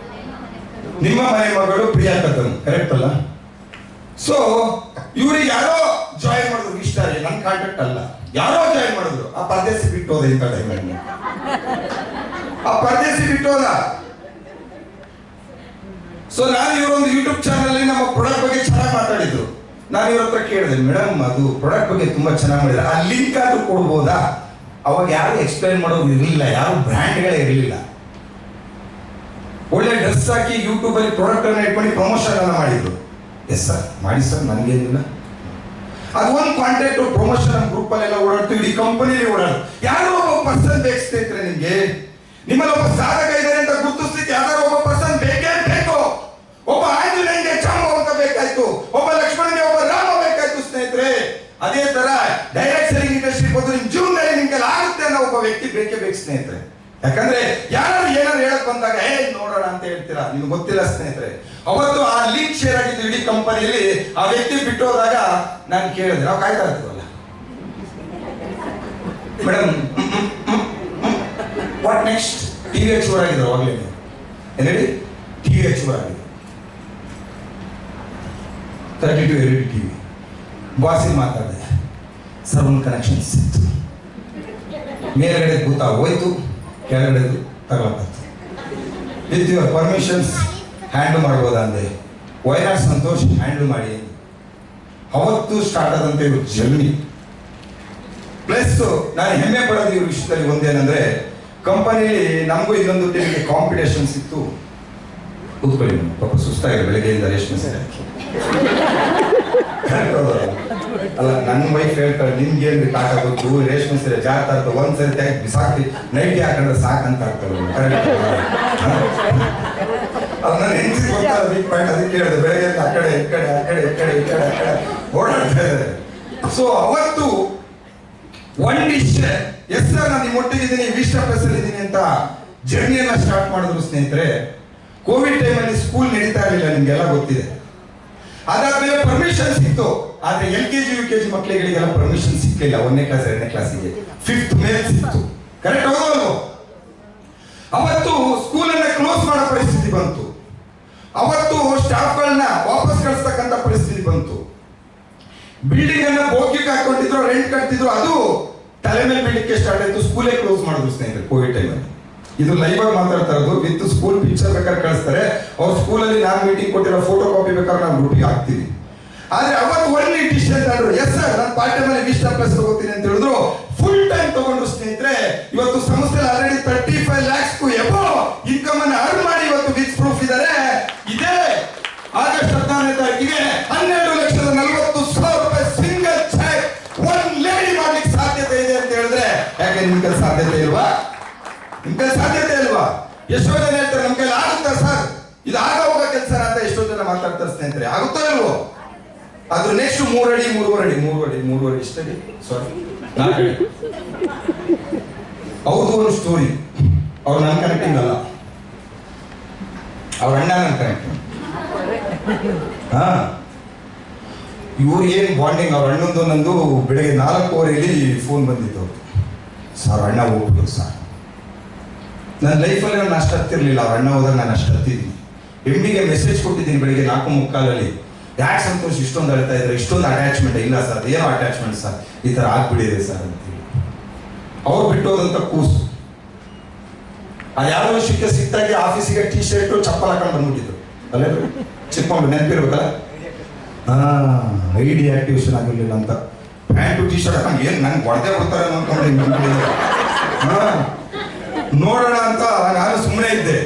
[SPEAKER 1] ನಿಮ್ಮ ಮನೆ ಮಗಳು ಪ್ರಿಯಾ ಕದಮ್, ಕರೆಕ್ಟ್ ಅಲ್ಲ? ಸೊ ಇವ್ರಿಗೆ ಯಾರೋ ಜಾಯಿನ್ ಮಾಡಿದ್ರು ವಿಸ್ಟಾರಿ, ನನ್ನ ಕಾಂಟ್ಯಾಕ್ಟ್ ಅಲ್ಲ, ಯಾರೋ ಜಾಯಿನ್ ಮಾಡಿದ್ರು. ಆ ಪರದೇಸಿ ಬಿಟ್ಟು ಹೋದ ಇಂಥ ಟೈಮಲ್ಲಿ, ಆ ಪರದೇಸಿ ಬಿಟ್ಟು ಹೋದ. ಸೊ ನಾನು ಇವರೊಂದು ಯೂಟ್ಯೂಬ್ ಚಾನಲ್ ಅಲ್ಲಿ ನಮ್ಮ ಪ್ರಾಡಕ್ಟ್ ಬಗ್ಗೆ ಚೆನ್ನಾಗಿ ಮಾತಾಡಿದ್ರು. ನಾನು ಇವ್ರ ಹತ್ರ ಕೇಳಿದೆ, ಮೇಡಮ್ ಅದು ಪ್ರಾಡಕ್ಟ್ ಬಗ್ಗೆ ತುಂಬಾ ಚೆನ್ನಾಗಿ ಮಾಡಿದ್ರೆ ಆ ಲಿಂಕ್ ಆದ್ರೂ ಕೊಡ್ಬೋದಾ? ಅವಾಗ ಯಾರು ಎಕ್ಸ್ಪ್ಲೈನ್ ಮಾಡೋದು ಇರಲಿಲ್ಲ, ಯಾರು ಬ್ರ್ಯಾಂಡ್ಗಳೇ ಇರಲಿಲ್ಲ. ಒಳ್ಳೆ ಡ್ರೆಸ್ ಹಾಕಿ ಯೂಟ್ಯೂಬ್ ಅಲ್ಲಿ ಪ್ರಾಡಕ್ಟ್ ಅನ್ನ ಇಟ್ಕೊಂಡು ಪ್ರಮೋಷನ್ ಅನ್ನ ಮಾಡಿದ್ರು. ಎಸ್ ಸರ್ ಮಾಡಿ ಸರ್, ನನಗೇನಿಲ್ಲ. ಅದು ಒಂದು ಕಾಂಟ್ಯಾಕ್ಟ್ ಪ್ರಮೋಷನ್ ಗ್ರೂಪ್ ಅಲ್ಲೆಲ್ಲ ಓಡಾಡ್ತು, ಇಡೀ ಕಂಪನಿಲಿ ಓಡಾಡ್ತು. ಯಾರೋ ಒಬ್ಬ ಪರ್ಸನ್ ಬೇಕು ಸ್ನೇಹಿತರೆ. ನಿಮ್ಗೆ ನಿಮ್ಮಲ್ಲಿ ಒಬ್ಬ ಸಾಧಕ ಇದ್ದಾರೆ ಅಂತ ಗುರುತಿಸ್ಲಿಕ್ಕೆ ಯಾರೋ ಒಬ್ಬ ಪರ್ಸನ್ ಬೇಕೇ ಬೇಕು. ಒಬ್ಬ ಆಂಜನೇಯನಿಗೆ ಚಂಬ ಅಂತ ಬೇಕು ಸ್ನೇಹಿತರೆ. ಯಾಕಂದ್ರೆ ಯಾರು ಏನಾದ್ರು ಹೇಳಕ್ ಬಂದಾಗ ನೋಡೋಣ ಅಂತ ಹೇಳ್ತೀರಾ, ನಿಮ್ಗೆ ಗೊತ್ತಿಲ್ಲ ಸ್ನೇಹಿತರೆ. ಅವತ್ತು ಆ ಲೀಡ್ ಶೇರ್ ಆಗಿದ್ದು ಇಡೀ ಕಂಪನಿಯಲ್ಲಿ. ಆ ವ್ಯಕ್ತಿ ಬಿಟ್ಟು ಹೋದಾಗ ನಾನು ಕೇಳಿದೆ, ನಾವು ಕಾಯ್ತಾ ಇರ್ತೀವಲ್ಲ ಮೇಡಮ್, ವಾಟ್ ನೆಕ್ಸ್ಟ್? ಟಿವಿ ಚೂರ್ ಆಗಿದ್ರು ಅವಾಗಲೇ. ಏನೇಳಿ? ಟಿವಿ ಚೂರ್ ಆಗಿದೆ. 32 LED ಟಿವಿ. ಬಾಸಿಗೆ ಮಾತಾಡಿದೆ, ಸರ್ ಒಂದು ಕನೆಕ್ಷನ್ ಸಿಕ್ತು, ಮೇಲ್ಗಡೆ ಭೂತ ಹೋಯ್ತು, ಕೆಳಗಡೆ ತಗೊಳಕತ್ತು. ವಿತ್ ಯುವರ್ ಪರ್ಮಿಷನ್ಸ್ ಹ್ಯಾಂಡಲ್ ಮಾಡ್ಬೋದಾ ಅಂದೆ. ವೈನಾಡ್ ಸಂತೋಷ್ ಹ್ಯಾಂಡಲ್ ಮಾಡಿ. ಅವತ್ತು ಸ್ಟಾರ್ಟ್ ಆದಂತೆ ಇವ್ರ ಜರ್ನಿ. ಪ್ಲಸ್ ನಾನು ಹೆಮ್ಮೆ ಪಡೋದು ಇವ್ರ ವಿಷಯದಲ್ಲಿ ಒಂದೇನಂದ್ರೆ, ಕಂಪನಿಯಲ್ಲಿ ನಮಗೂ ಇನ್ನೊಂದು ಟೀಮಿಗೆ ಕಾಂಪಿಟೇಷನ್ಸ್ ಇತ್ತು. ಕೂತ್ಕೊಳ್ಳಿ, ಪಾಪ ಸುಸ್ತಾಗಿದೆ ಬೆಳಗ್ಗೆಯಿಂದ ರೇಷ್ಮೆ ಸೀರೆ. ಅಲ್ಲ, ನನ್ನ ವೈಫ್ ಹೇಳ್ತಾರೆ, ನಿಮ್ಗೆ ಏನ್ ಸಾಕಾಗುತ್ತೆ ರೇಷ್ಮೆ ಸೀರೆ ಜಾಗ್ತಾ ಇರ್ತವೆ, ಒಂದ್ಸರಿ ತೆಗೆ ಬಿಸಾಕಿ ನೈಟಿ ಹಾಕೊಂಡ್ರೆ ಸಾಕಂತ ಆಗ್ತವೆ. ಅದು ನನ್ನ ಹೆಂಡತಿ ಗೊತ್ತಾದ ವೀಕ್ ಪಾಯಿಂಟ್. ಅದಕ್ಕೆ ಹೇಳಿದೆ, ಬೆಳಗ್ಗೆ ಆ ಕಡೆ ಈ ಕಡೆ ಆ ಕಡೆ ಈ ಕಡೆ ಈ ಕಡೆ ಆ ಕಡೆ ಓಡಾಡ್ತಾ ಇದ್ದಾರೆ. ಸೊ ಅವತ್ತು ಒನ್ ಡಿಸಿಷನ್, ಎಸ್ ಸರ್ ನಾನು ನಿಮ್ಮೊಟ್ಟಿಗಿದ್ದೀನಿ, ವಿಶ್ವ ಪ್ಲಸ್ ಅಲ್ಲಿ ಇದ್ದೀನಿ ಅಂತ ಜರ್ನಿಯನ್ನ ಸ್ಟಾರ್ಟ್ ಮಾಡಿದ್ರು ಸ್ನೇಹಿತರೆ. ಕೋವಿಡ್ ಟೈಮಲ್ಲಿ ಸ್ಕೂಲ್ ನಡೀತಾ ಇರಲಿಲ್ಲ, ನಿಮ್ಗೆಲ್ಲ ಗೊತ್ತಿದೆ. ಅದಾದ್ಮೇಲೆ ಪರ್ಮಿಷನ್ ಸಿಕ್ತು, ಆದ್ರೆ LKG UKG ಮಕ್ಕಳಿಗೆಲ್ಲ ಪರ್ಮಿಷನ್ ಸಿಕ್ಕಿಲ್ಲ. 1ನೇ ಕ್ಲಾಸ್ 2ನೇ ಕ್ಲಾಸಿಗೆ 5th ಮೇಲೆ ಸಿಕ್ತು. ಕರೆಕ್ಟ್ ಹೌದಲ್ವೋ? ಅವತ್ತು ಸ್ಕೂಲನ್ನ ಕ್ಲೋಸ್ ಮಾಡೋ ಪರಿಸ್ಥಿತಿ ಬಂತು. ಅವತ್ತು ಸ್ಟಾಫ್ಗಳನ್ನ ವಾಪಸ್ ಕಳಿಸ್ತಕ್ಕಂಥ ಪರಿಸ್ಥಿತಿ ಬಂತು. ಬಿಲ್ಡಿಂಗ್ ಅನ್ನ ಬೋಕಿಗೆ ಹಾಕೊಂಡಿದ್ರು, ರೆಂಟ್ ಕಟ್ತಿದ್ರು, ಅದು ತಲೆ ಮೇಲೆ ಬೀಳಲಿಕ್ಕೆ ಸ್ಟಾರ್ಟ್ ಆಯ್ತು. ಸ್ಕೂಲೇ ಕ್ಲೋಸ್ ಮಾಡಿದ್ರು ಸ್ನೇಹಿತರೆ ಕೋವಿಡ್ ಟೈಮಲ್ಲಿ. ಇದು ಲೈವ್ ಆಗಿ ಮಾತಾಡ್ತಾ ಇರೋದು. ವಿತ್ ಸ್ಕೂಲ್ ಪಿಕ್ಚರ್ ಬೇಕಾದ್ರೆ ಕಳಿಸ್ತಾರೆ. ಅವ್ರ ಸ್ಕೂಲಲ್ಲಿ ನಾನು ಮೀಟಿಂಗ್ ಕೊಟ್ಟಿರೋ ಫೋಟೋ ಕಾಪಿ ಬೇಕಾದ್ರೆ ನಾವು ಗ್ರೂಪಿಗೆ ಹಾಕ್ತೀವಿ. ಆದ್ರೆ ಅವತ್ತು ಒಳ್ಳೆ ಡಿಸಿಷನ್ ತಗೊಂಡ್ರು. ಎಸ್ ಸರ್ ನಾನು ಪಾರ್ಟ್ ಟೈಮ್ ಅಲ್ಲಿ ವಿಶ್ವ ಪ್ಲಸ್ ತಗೋತೀನಿ ಅಂತ ಹೇಳಿದ್ರು. ಫುಲ್ ಟೈಮ್ ತಗೊಂಡ್ರು ಸ್ನೇಹಿತರೆ. ಇವತ್ತು ಸಂಸ್ಥೆ ಆಲ್ರೆಡಿ 35 lakhs ಎಬೋ ಇನ್ಕಮ್ ಅನ್ನು ಅರ್ನ್ ಮಾಡಿ ಇವತ್ತು ವಿತ್ ಪ್ರೂಫ್ ಇದ್ದಾರೆ. ಇದೇ ಆಗಸ್ಟ್ 14ನೇ ತಾರೀಕಿಗೆ 12,40,000 ರೂಪಾಯಿ ಸಿಂಗಲ್ ಚೆಕ್ ಒಂದ್ ಲೇಡಿ ಮಾಡ್ಲಿಕ್ಕೆ ಸಾಧ್ಯತೆ ಇದೆ ಅಂತ ಹೇಳಿದ್ರೆ, ಯಾಕೆ ನಿಮ್ಗೆ ಸಾಧ್ಯತೆ ಇಲ್ವಾ? ನಿಮ್ಗೆ ಸಾಧ್ಯತೆ ಇಲ್ವಾ? ಎಷ್ಟೋ ಜನ ಹೇಳ್ತಾರೆ ನಮ್ ಕೈಲಿ ಆಗುತ್ತಾ ಸರ್, ಇದು ಆಗ ಹೋಗೋ ಕೆಲಸ ಅಂತ ಎಷ್ಟೋ ಜನ ಮಾತಾಡ್ತಾರೆ ಸ್ನೇಹಿತರೆ. ಆಗುತ್ತಾ ಇಲ್ವೋ? ಅದ್ರ ನೆಕ್ಸ್ಟ್ 3 ಅಡಿ 3 ಅಡಿ ಇಷ್ಟಡಿ, ಸಾರಿ 4 ಅಡಿ. ಅವ್ರದ್ದು ಒಂದು ಸ್ಟೋರಿ. ಅವ್ರು ನನ್ ಕನೆಕ್ಟಿಂಗ್ ಅಲ್ಲ, ಅವ್ರ ಅಣ್ಣ ನನ್ ಕನೆಕ್ಟಿಂಗ್. ಹಾ, ಇವ್ರು ಏನ್ ಬಾಂಡಿಂಗ್. ಅವ್ರ ಅಣ್ಣಂದು ನಂದು ಬೆಳಗ್ಗೆ 4:15 ಫೋನ್ ಬಂದಿತ್ತು. ಸರ್ ಅಣ್ಣ ಹೋಗ್ಬಿಟ್ಟು ಸರ್. ನನ್ನ ಲೈಫಲ್ಲಿ ನಾನು ಅಷ್ಟು ಹತ್ತಿರಲಿಲ್ಲ. ಅವ್ರ ಅಣ್ಣ ಹೋದಾಗ ನಾನು ಅಷ್ಟು ಹತ್ತಿದ್ದೀನಿ. MDಗೆ ಮೆಸೇಜ್ ಕೊಟ್ಟಿದ್ದೀನಿ ಬೆಳಿಗ್ಗೆ 4:45. ಯಾಕೆ ಸಂತೋಷ್ ಇಷ್ಟೊಂದು ಅಳ್ತಾ ಇದ್ರೆ, ಇಷ್ಟೊಂದು ಅಟ್ಯಾಚ್ಮೆಂಟ್? ಇಲ್ಲ ಸರ್, ಏನೋ ಅಟ್ಯಾಚ್ಮೆಂಟ್ ಸರ್, ಈ ತರ ಆಗ್ಬಿಡಿದೆ ಸರ್ ಅಂತೇಳಿ. ಅವ್ರು ಬಿಟ್ಟೋದಂತ ಕೂಸು. ಅದು ಯಾವ್ದೋ ವಿಷಯಕ್ಕೆ ಸಿಕ್ತಾಗಿ ಆಫೀಸಿಗೆ ಟೀ ಶರ್ಟು ಚಪ್ಪಲ್ ಹಾಕೊಂಡು ಬಂದ್ಬಿಟ್ಟಿದ್ರು. ಅಲ್ಲೇ ಚಿಕ್ಕಮಂಗ್ಳು ನೆನಪಿರ್ಬೇಕಲ್ಲ. ID ಆಕ್ಟಿವೇಶನ್ ಆಗಿರ್ಲಿಲ್ಲ ಅಂತ ಪ್ಯಾಂಟು ಟೀ ಶರ್ಟ್ ಹಾಕೊಂಡು ಏನ್ ನಂಗೆ ಹೊಡೆದೇ ಕೊಡ್ತಾರೆ ಅನ್ಕೊಂಡು ನೋಡೋಣ ಅಂತ ನಾನು ಸುಮ್ಮನೆ ಇದ್ದೆ.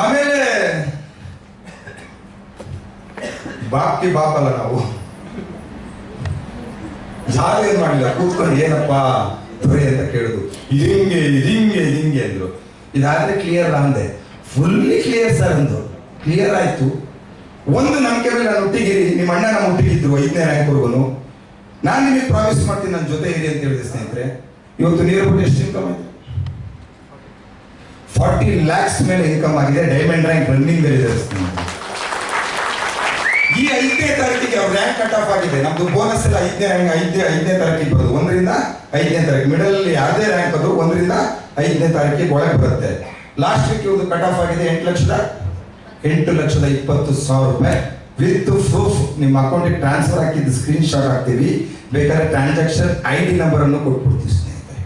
[SPEAKER 1] ಆಮೇಲೆ ಬಾಪ್ಗೆ ಬಾಪಲ್ಲ ನಾವು, ಯಾರು ಏನ್ ಮಾಡಿಲ್ಲ, ಕೂತ್ಕೊಂಡು ಏನಪ್ಪಾ ದೊರೆ ಅಂತ ಕೇಳುದು. ಹಿಂಗೆ ಅಂದ್ರು. ಇದಾದ್ರೆ ಕ್ಲಿಯರ್ ಅಂದೆ. ಫುಲ್ಲಿ ಕ್ಲಿಯರ್ ಸರ್ ಅಂದ್ರು. ಕ್ಲಿಯರ್ ಆಯ್ತು. ಒಂದು ನಂಬಿಕೆ ಮೇಲೆ ನಾನು ಒಟ್ಟಿಗಿರಿ, ನಿಮ್ಮ ಅಣ್ಣ ನಮ್ಮ ಒಟ್ಟಿಗಿದ್ರು 5ನೇ ರ್ಯಾಂಕ್ವರೆಗೂ. ನಾನು ನಿಮಗೆ ಪ್ರಾಮಿಸ್ ಮಾಡ್ತೀನಿ ನನ್ನ ಜೊತೆ ಇರಿ ಅಂತ ಹೇಳಿದೆ ಸ್ನೇಹಿತರೆ. ಇವತ್ತು ನೀರು ಎಷ್ಟು ಇನ್ಕಮ್ ಆಯ್ತು? 40 lakhs ಮೇಲೆ ಇನ್ಕಮ್ ಆಗಿದೆ. ಡೈಮಂಡ್ ರ್ಯಾಂಕ್ ರನ್ನಿಂಗ್ ಮೇಲೆ ಇದೆ ಸ್ನೇಹಿತರೆ. ಈ 5ನೇ ತಾರೀಕಿಗೆ ಅವ್ರ ರ್ಯಾಂಕ್ ಕಟ್ ಆಫ್ ಆಗಿದೆ. ನಮ್ದು ಬೋನಸ್ ಎಲ್ಲ 5ನೇ ತಾರೀಕಿಗೆ ಬರೋದು. 1ರಿಂದ 5ನೇ ತಾರೀಕು ಮಿಡಲ್ ಅಲ್ಲಿ ಯಾವುದೇ ರ್ಯಾಂಕ್ ಅದು 1ರಿಂದ 5ನೇ ತಾರೀಕಿಗೆ ಒಳಗೆ ಬರುತ್ತೆ. ಲಾಸ್ಟ್ ವೀಕ್ ಇವ್ರದ್ದು ಕಟ್ ಆಫ್ ಆಗಿದೆ 8,20,000 ರೂಪಾಯಿ ವಿತ್ ಪ್ರೂಫ್. ನಿಮ್ಮ ಅಕೌಂಟಿಗೆ ಟ್ರಾನ್ಸ್ಫರ್ ಹಾಕಿದ್ದು ಸ್ಕ್ರೀನ್ ಶಾಟ್ ಹಾಕ್ತೀವಿ. ಬೇಕಾದ್ರೆ ಟ್ರಾನ್ಸಾಕ್ಷನ್ ID ನಂಬರ್ ಅನ್ನು ಕೊಟ್ಬಿಡ್ತೀವಿ ಸ್ನೇಹಿತರೆ.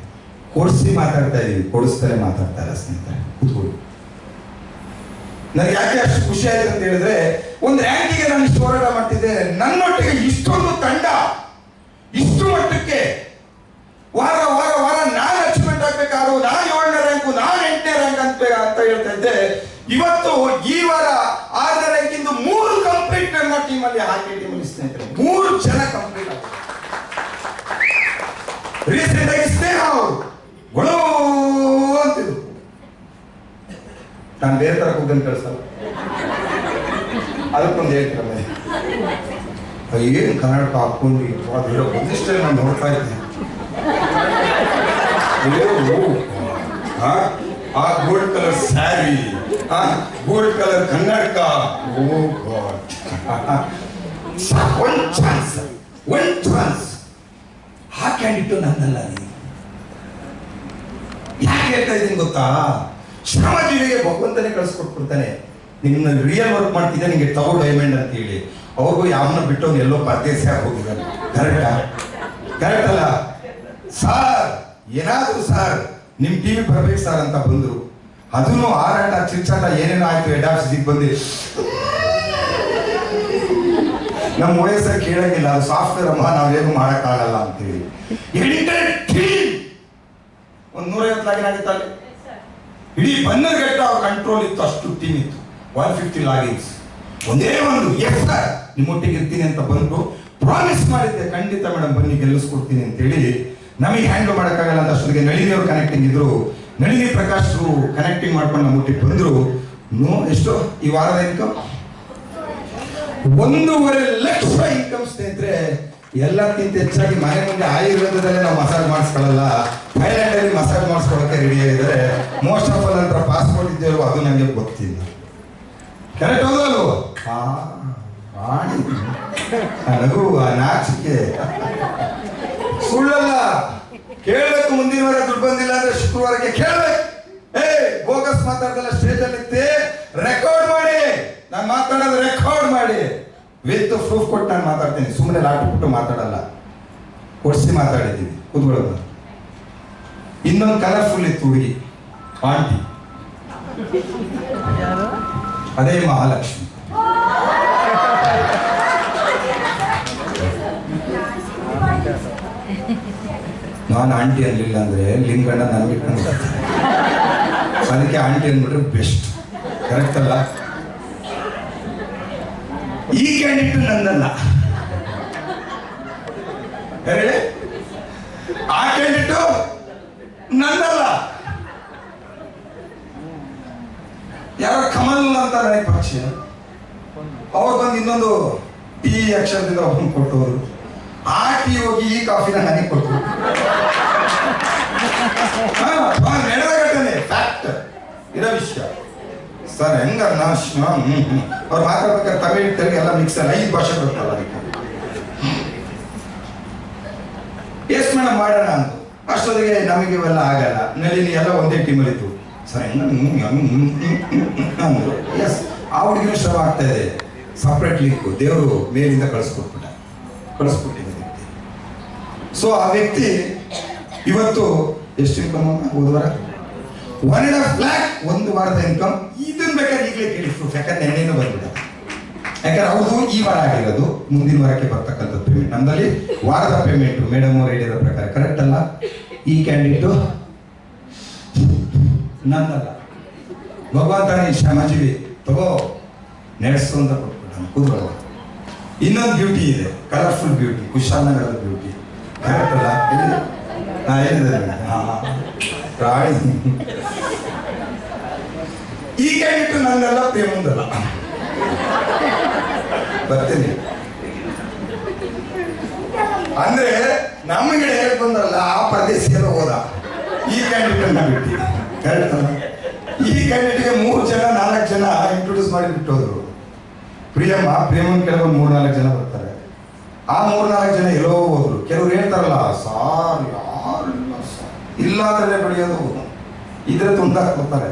[SPEAKER 1] ಕೊಡಿಸಿ ಮಾತಾಡ್ತಾ ಇದೀವಿ, ಕೊಡಿಸ್ತಾರೆ ಮಾತಾಡ್ತಾ ಇಲ್ಲ ಸ್ನೇಹಿತರೆ. ಕೂತ್ಕೊಳ್ಳಿ. ನನಗೆ ಯಾಕೆ ಅಷ್ಟು ಖುಷಿ ಆಯ್ತು ಅಂತ ಹೇಳಿದ್ರೆ, ಒಂದು ರ್ಯಾಂಕಿಗೆ ನಾನು ಇಷ್ಟು ಹೋರಾಟ ಮಾಡ್ತಿದ್ದೆ. ನನ್ನೊಟ್ಟಿಗೆ ಇಷ್ಟೊಂದು ತಂಡ ಇಷ್ಟು ಮಟ್ಟಕ್ಕೆ ವಾರ ವಾರ ವಾರ ನಾನು ಅಚೀವ್ಮೆಂಟ್ ಆಗ್ಬೇಕಾದ್ರು, ನಾನು 7ನೇ ರ್ಯಾಂಕು, ನಾನು 8ನೇ ರ್ಯಾಂಕ್ ಅಂತ ಹೇಳ್ತಾ ಇದ್ದೆ. ಇವತ್ತು ಈ ವಾರ 6ನೇ ರ್ಯಾಂಕಿಂದು 3 ಕಂಪ್ಲೀಟ್ ನನ್ನ ಟೀಮಲ್ಲಿ, ಹಾಕಿ ಟೀಮಲ್ಲಿ ಸ್ನೇಹಿತರೆ 3 ಜನ ಕಂಪ್ಲೀಟ್ ಆಗ. ರೀಸೆಂಟ್ ಆಗಿ ಸ್ನೇಹ ಅವರು ಅಂತಿದ್ರು. ನಾನು ಬೇರೆ ತರ ಕೂದನ್ ಕಳ್ಸಲ್ಲ, ಅದಕ್ಕೊಂದು ಹೇಳ್ತಿರಲ್ಲ, ಏನು ಕನ್ನಡಕ ಹಾಕೊಂಡು ಒಂದಿಷ್ಟೇ ನಾನು ನೋಡ್ತಾ ಇದ್ದೆ. ಆ gold colour sari, gold colour ಕನ್ನಡಕ. ಓ ಗಾಡ್, ಒನ್ ಚಾನ್ಸ್. ಆ ಕ್ಯಾಂಡಿಡೇಟ್ ನನ್ನಲ್ಲ. ನೀನು ಯಾಕೆ ಹೇಳ್ತಾ ಇದ್ದೀನಿ ಗೊತ್ತಾ? ಶ್ರಮಜೀವಿಗೆ ಭಗವಂತನೇ ಕಳಿಸ್ಕೊಟ್ಬಿಡ್ತಾನೆ. ನಿನ್ನ ರಿಯಲ್ ವರ್ಕ್ ಮಾಡ್ತಿದ್ದೆ, ನಿಂಗೆ ತಗೋ ಡೈಮಂಡ್ ಅಂತ ಹೇಳಿ. ಅವ್ರಿಗೂ ಯಾವನ್ನ ಬಿಟ್ಟು ಎಲ್ಲೋ ಪರದೇಸಿ ಹೋಗಿದ್ದಾನೆ. ಕರೆಕ್ಟ್ ಅಲ್ಲ ಸಾರ್? ಏನಾದ್ರು ಸಾರ್ ನಿಮ್ ಟಿವಿ ಬರ್ಬೇಕು ಸರ್ ಅಂತ ಬಂದ್ರು. ಅದನ್ನು ಹಾರಾಟ ಚಿರ್ಚಾಟ ಏನೇನೋ ಆಯ್ತು. ಹೆಡ್ ಆಫೀಸಿಗೆ ಬಂದು ನಮ್ಮ ವಯಸ್ಸಾಗಿ ಕೇಳಂಗಿಲ್ಲ, ಅದು ಸಾಫ್ಟ್ವೇರ್ ಅಮ್ಮ, ನಾವೇನು ಮಾಡೋಕ್ಕಾಗಲ್ಲ ಅಂತೇಳಿ. ಒಂದು 150 ಲಾಗಿನ್ ಆಗಿತ್ತಲ್ಲಿ. ಇಡೀ ಬನ್ನರ್ಘಟ್ಟ ಅವ್ರ ಕಂಟ್ರೋಲ್ ಇತ್ತು, ಅಷ್ಟು ಟೀಮ್ ಇತ್ತು. 150 ಲಾಗಿನ್ಸ್. ಒಂದೇ ಒಂದು ಎಸ್ ಸರ್ ನಿಮ್ಮೊಟ್ಟಿಗೆ ಇರ್ತೀನಿ ಅಂತ ಬಂದು ಪ್ರಾಮಿಸ್ ಮಾಡಿದ್ದೆ, ಖಂಡಿತ ಮೇಡಮ್ ಬನ್ನಿ ಗೆಲ್ಲಿಸ್ಕೊಡ್ತೀನಿ ಅಂತೇಳಿ. ನಮಗೆ ಹ್ಯಾಂಡಲ್ ಮಾಡೋಕ್ಕಾಗಲ್ಲ ಅಂತ ಅಷ್ಟೊತ್ತಿಗೆ ನಳಿನಿ ಅವ್ರು ಕನೆಕ್ಟಿಂಗ್ ಇದ್ರು. ನಳಿನಿ ಪ್ರಕಾಶ್ ಕನೆಕ್ಟಿಂಗ್ ಮಾಡ್ಕೊಂಡು ನಮ್ಮ ಒಟ್ಟಿಗೆ ಬಂದ್ರು. ಎಷ್ಟು ಈ ವಾರದ ಇನ್ಕಮ್? 1.5 ಲಕ್ಷ ಇನ್ಕಮ್ ಸ್ನೇಹಿತರೆ. ಎಲ್ಲಕ್ಕಿಂತ ಹೆಚ್ಚಾಗಿ ಮನೆ ಮುಂದೆ ಆಯುರ್ವೇದದಲ್ಲೇ ನಾವು ಮಸಾಜ್ ಮಾಡಿಸ್ಕೊಳ್ಳಲ್ಲ, ಥೈಲ್ಯಾಂಡ್ ಅಲ್ಲಿ ಮಸಾಜ್ ಮಾಡಿಸ್ಕೊಳ್ಳೋಕೆ ರೆಡಿ ಆಗಿದ್ದಾರೆ. ಮೋಸ್ಟ್ ಆಫ್ ಆಲ್ ನಂತರ ಪಾಸ್ಪೋರ್ಟ್ ಇದೆಯಲ್ವ, ಅದು ನನಗೆ ಗೊತ್ತಿಲ್ಲ. ಕರೆಕ್ಟ್ ಹೌದಲ್ವ? ನನಗೂ ನಾಚಿಕೆ ಸುಳ್ಳಲ್ಲ. ಕೇಳಬೇಕು, ಮುಂದಿನ ವಾರ ದುಡ್ಡು ಬಂದಿಲ್ಲ ಅಂದ್ರೆ ಶುಕ್ರವಾರಕ್ಕೆ ಕೇಳಬೇಕು. ಬೋಗಸ್ ಮಾತಾಡ್ದಲ್ಲ ಸ್ಟೇಜ್ ಅಲ್ಲಿ ರೆಕಾರ್ಡ್ ಮಾಡಿ. ನಾನು ಮಾತಾಡೋದು ರೆಕಾರ್ಡ್ ಮಾಡಿ ವಿತ್ ಪ್ರೂಫ್ ಕೊಟ್ಟು ನಾನು ಮಾತಾಡ್ತೀನಿ. ಸುಮ್ಮನೆ ಲಾಟು ಬಿಟ್ಟು ಮಾತಾಡಲ್ಲ, ಕೊಡ್ಸಿ ಮಾತಾಡಿದ್ದೀನಿ. ಕೂತ್ಕೊಳ್ಳೋದು. ಇನ್ನೊಂದು ಕಲರ್ಫುಲ್ ಇತ್ತು ಹುಡುಗಿ, ಆಂಟಿ, ಅದೇ ಮಹಾಲಕ್ಷ್ಮಿ. ನಾನು ಆಂಟಿ ಅನ್ಲಿಲ್ಲ ಅಂದ್ರೆ ಲಿಂಗಣ್ಣ ನನಗೆ ಅದಕ್ಕೆ ಆಂಟಿ ಅಂದ್ಬಿಟ್ರೆ ಬೆಸ್ಟ್. ಕರೆಕ್ಟ್ ಅಲ್ಲ? ಈ ಕ್ಯಾಂಡಿಡೇಟ್ ನಂದಲ್ಲ, ಹೇಳಿ. ಆ ಕ್ಯಾಂಡಿಡೇಟ್ ನಂದಲ್ಲ. ಯಾರೋ ಕಮಲ್ ಅಂತ ನನಗೆ ಪಕ್ಷ, ಅವ್ರು ಬಂದು ಇನ್ನೊಂದು ಟಿ ಅಕ್ಷರದಿಂದ ಒಬ್ಬನು ಕೊಟ್ಟವರು. ಆ ಟೀ ಹೋಗಿ ಈ ಕಾಫಿನ ನನಗೆ ಕೊಟ್ಟರು. ನಡೆದ ಘಟನೆ, ಫ್ಯಾಕ್ಟ್ ಇರೋ ವಿಷಯ ಸರ್. ಹೆಂಗ ಅವ್ರು ಮಾತಾಡ್ಬೇಕಾದ್ರೆ ತಮಿಳ್ ತೆಲುಗು ಎಲ್ಲ ಮಿಕ್ಸ್ ಅಲ್ಲ, 5 ಭಾಷೆ ಬರ್ತಲ್ಲ. ಅದಕ್ಕೆ ಎಸ್ ಮೇಡಮ್ ಮಾಡೋಣ ಅಂತ ಅಷ್ಟೊತ್ತಿಗೆ ನಮಗೆ ಇವೆಲ್ಲ ಆಗಲ್ಲ. ನಳಿನಿ ಎಲ್ಲ ಒಂದೇ ಟೀಮಲ್ಲಿ ಇತ್ತು ಸರ್. ಅಂದ್ರು. ಎಸ್, ಆ ಹುಡುಗಿನೂ ಶ್ರಮ ಆಗ್ತಾ ಇದೆ. ಸಪ್ರೇಟ್ ಲಿಂಕ್ ದೇವರು ಮೇಲಿಂದ ಕಳಿಸ್ಬಿಟ್ಟಿದೆ. ಸೊ ಆ ವ್ಯಕ್ತಿ ಇವತ್ತು ಎಷ್ಟು ಇನ್ಕಮ್? ಹೋದವಾರ 1.5 lakh 1 ವಾರದ ಇನ್ಕಮ್. ಇದನ್ನ ಬೇಕಾದ್ರೆ ಈಗಲೇ ಕೇಳಿ ಪ್ರೂಫ್, ಯಾಕಂದ್ರೆ ನೆನ್ನೆನೂ ಬಂದ್ಬಿಡ. ಯಾಕಂದ್ರೆ ಅವ್ರದ್ದು ಈ ವಾರ ಆಗಿರೋದು, ಮುಂದಿನ ವಾರಕ್ಕೆ ಬರ್ತಕ್ಕಂಥದ್ದು ಪೇಮೆಂಟ್. ನಮ್ಮಲ್ಲಿ ವಾರದ ಪೇಮೆಂಟ್ ಮೇಡಮ್ ಅವ್ರು ಹೇಳಿರೋ ಪ್ರಕಾರ. ಕರೆಕ್ಟ್ ಅಲ್ಲ? ಈ ಕ್ಯಾಂಡಿಡೇಟು ನಂದಲ್ಲ. ಭಗವಂತನೇ ಶ್ರಮಜೀವಿ, ತಗೋ ನಡೆಸು ಅಂತ ಕೊಟ್ಬಿಟ್ಟು ಕೂತ್ಕೊಳ್ಳೋ. ಇನ್ನೊಂದು ಬ್ಯೂಟಿ ಇದೆ, ಕಲರ್ಫುಲ್ ಬ್ಯೂಟಿ, ಕುಶಾಲನಗರದ ಬ್ಯೂಟಿ. ಕರೆಕ್ಟ್ ಅಲ್ಲ? ರಾಣಿ. ಈ ಕ್ಯಾಂಡಿಡೇಟ್ ನಂದಲ್ಲ, ಪ್ರೇಮಂದಲ್ಲ. ಬರ್ತೀನಿ ಅಂದ್ರೆ ನಮಗೆ ಹೇಳಿ ಬಂದ್ರಲ್ಲ, ಆ ಪ್ರದೇಶಕ್ಕೆ ಹೋದ. ಈ ಕ್ಯಾಂಡಿಡೇಟ್ ಬಿಟ್ಟು ಕರೆಕ್ಟ್ ಅಲ್ಲ? ಈ ಕ್ಯಾಂಡಿಡೇಟ್ಗೆ 3 ಜನ 4 ಜನ ಇಂಟ್ರೊಡ್ಯೂಸ್ ಮಾಡಿ ಬಿಟ್ಟೋದ್ರು. ಪ್ರೇಮನ್ ಕೆಲವೊಂದು 3-4 ಜನ ಬರ್ತಾರೆ. ಆ 3-4 ಜನ ಎಲ್ಲೋ ಹೋದ್ರು. ಕೆಲವ್ರು ಹೇಳ್ತಾರಲ್ಲ, ಸಾರ್ ಯಾರು ಇಲ್ಲ ಅಂದ್ರೆ ಬೆಳೆಯೋದು, ಇದ್ರೆ ತುಂಡಾಕ್ಬಿಡ್ತಾರೆ.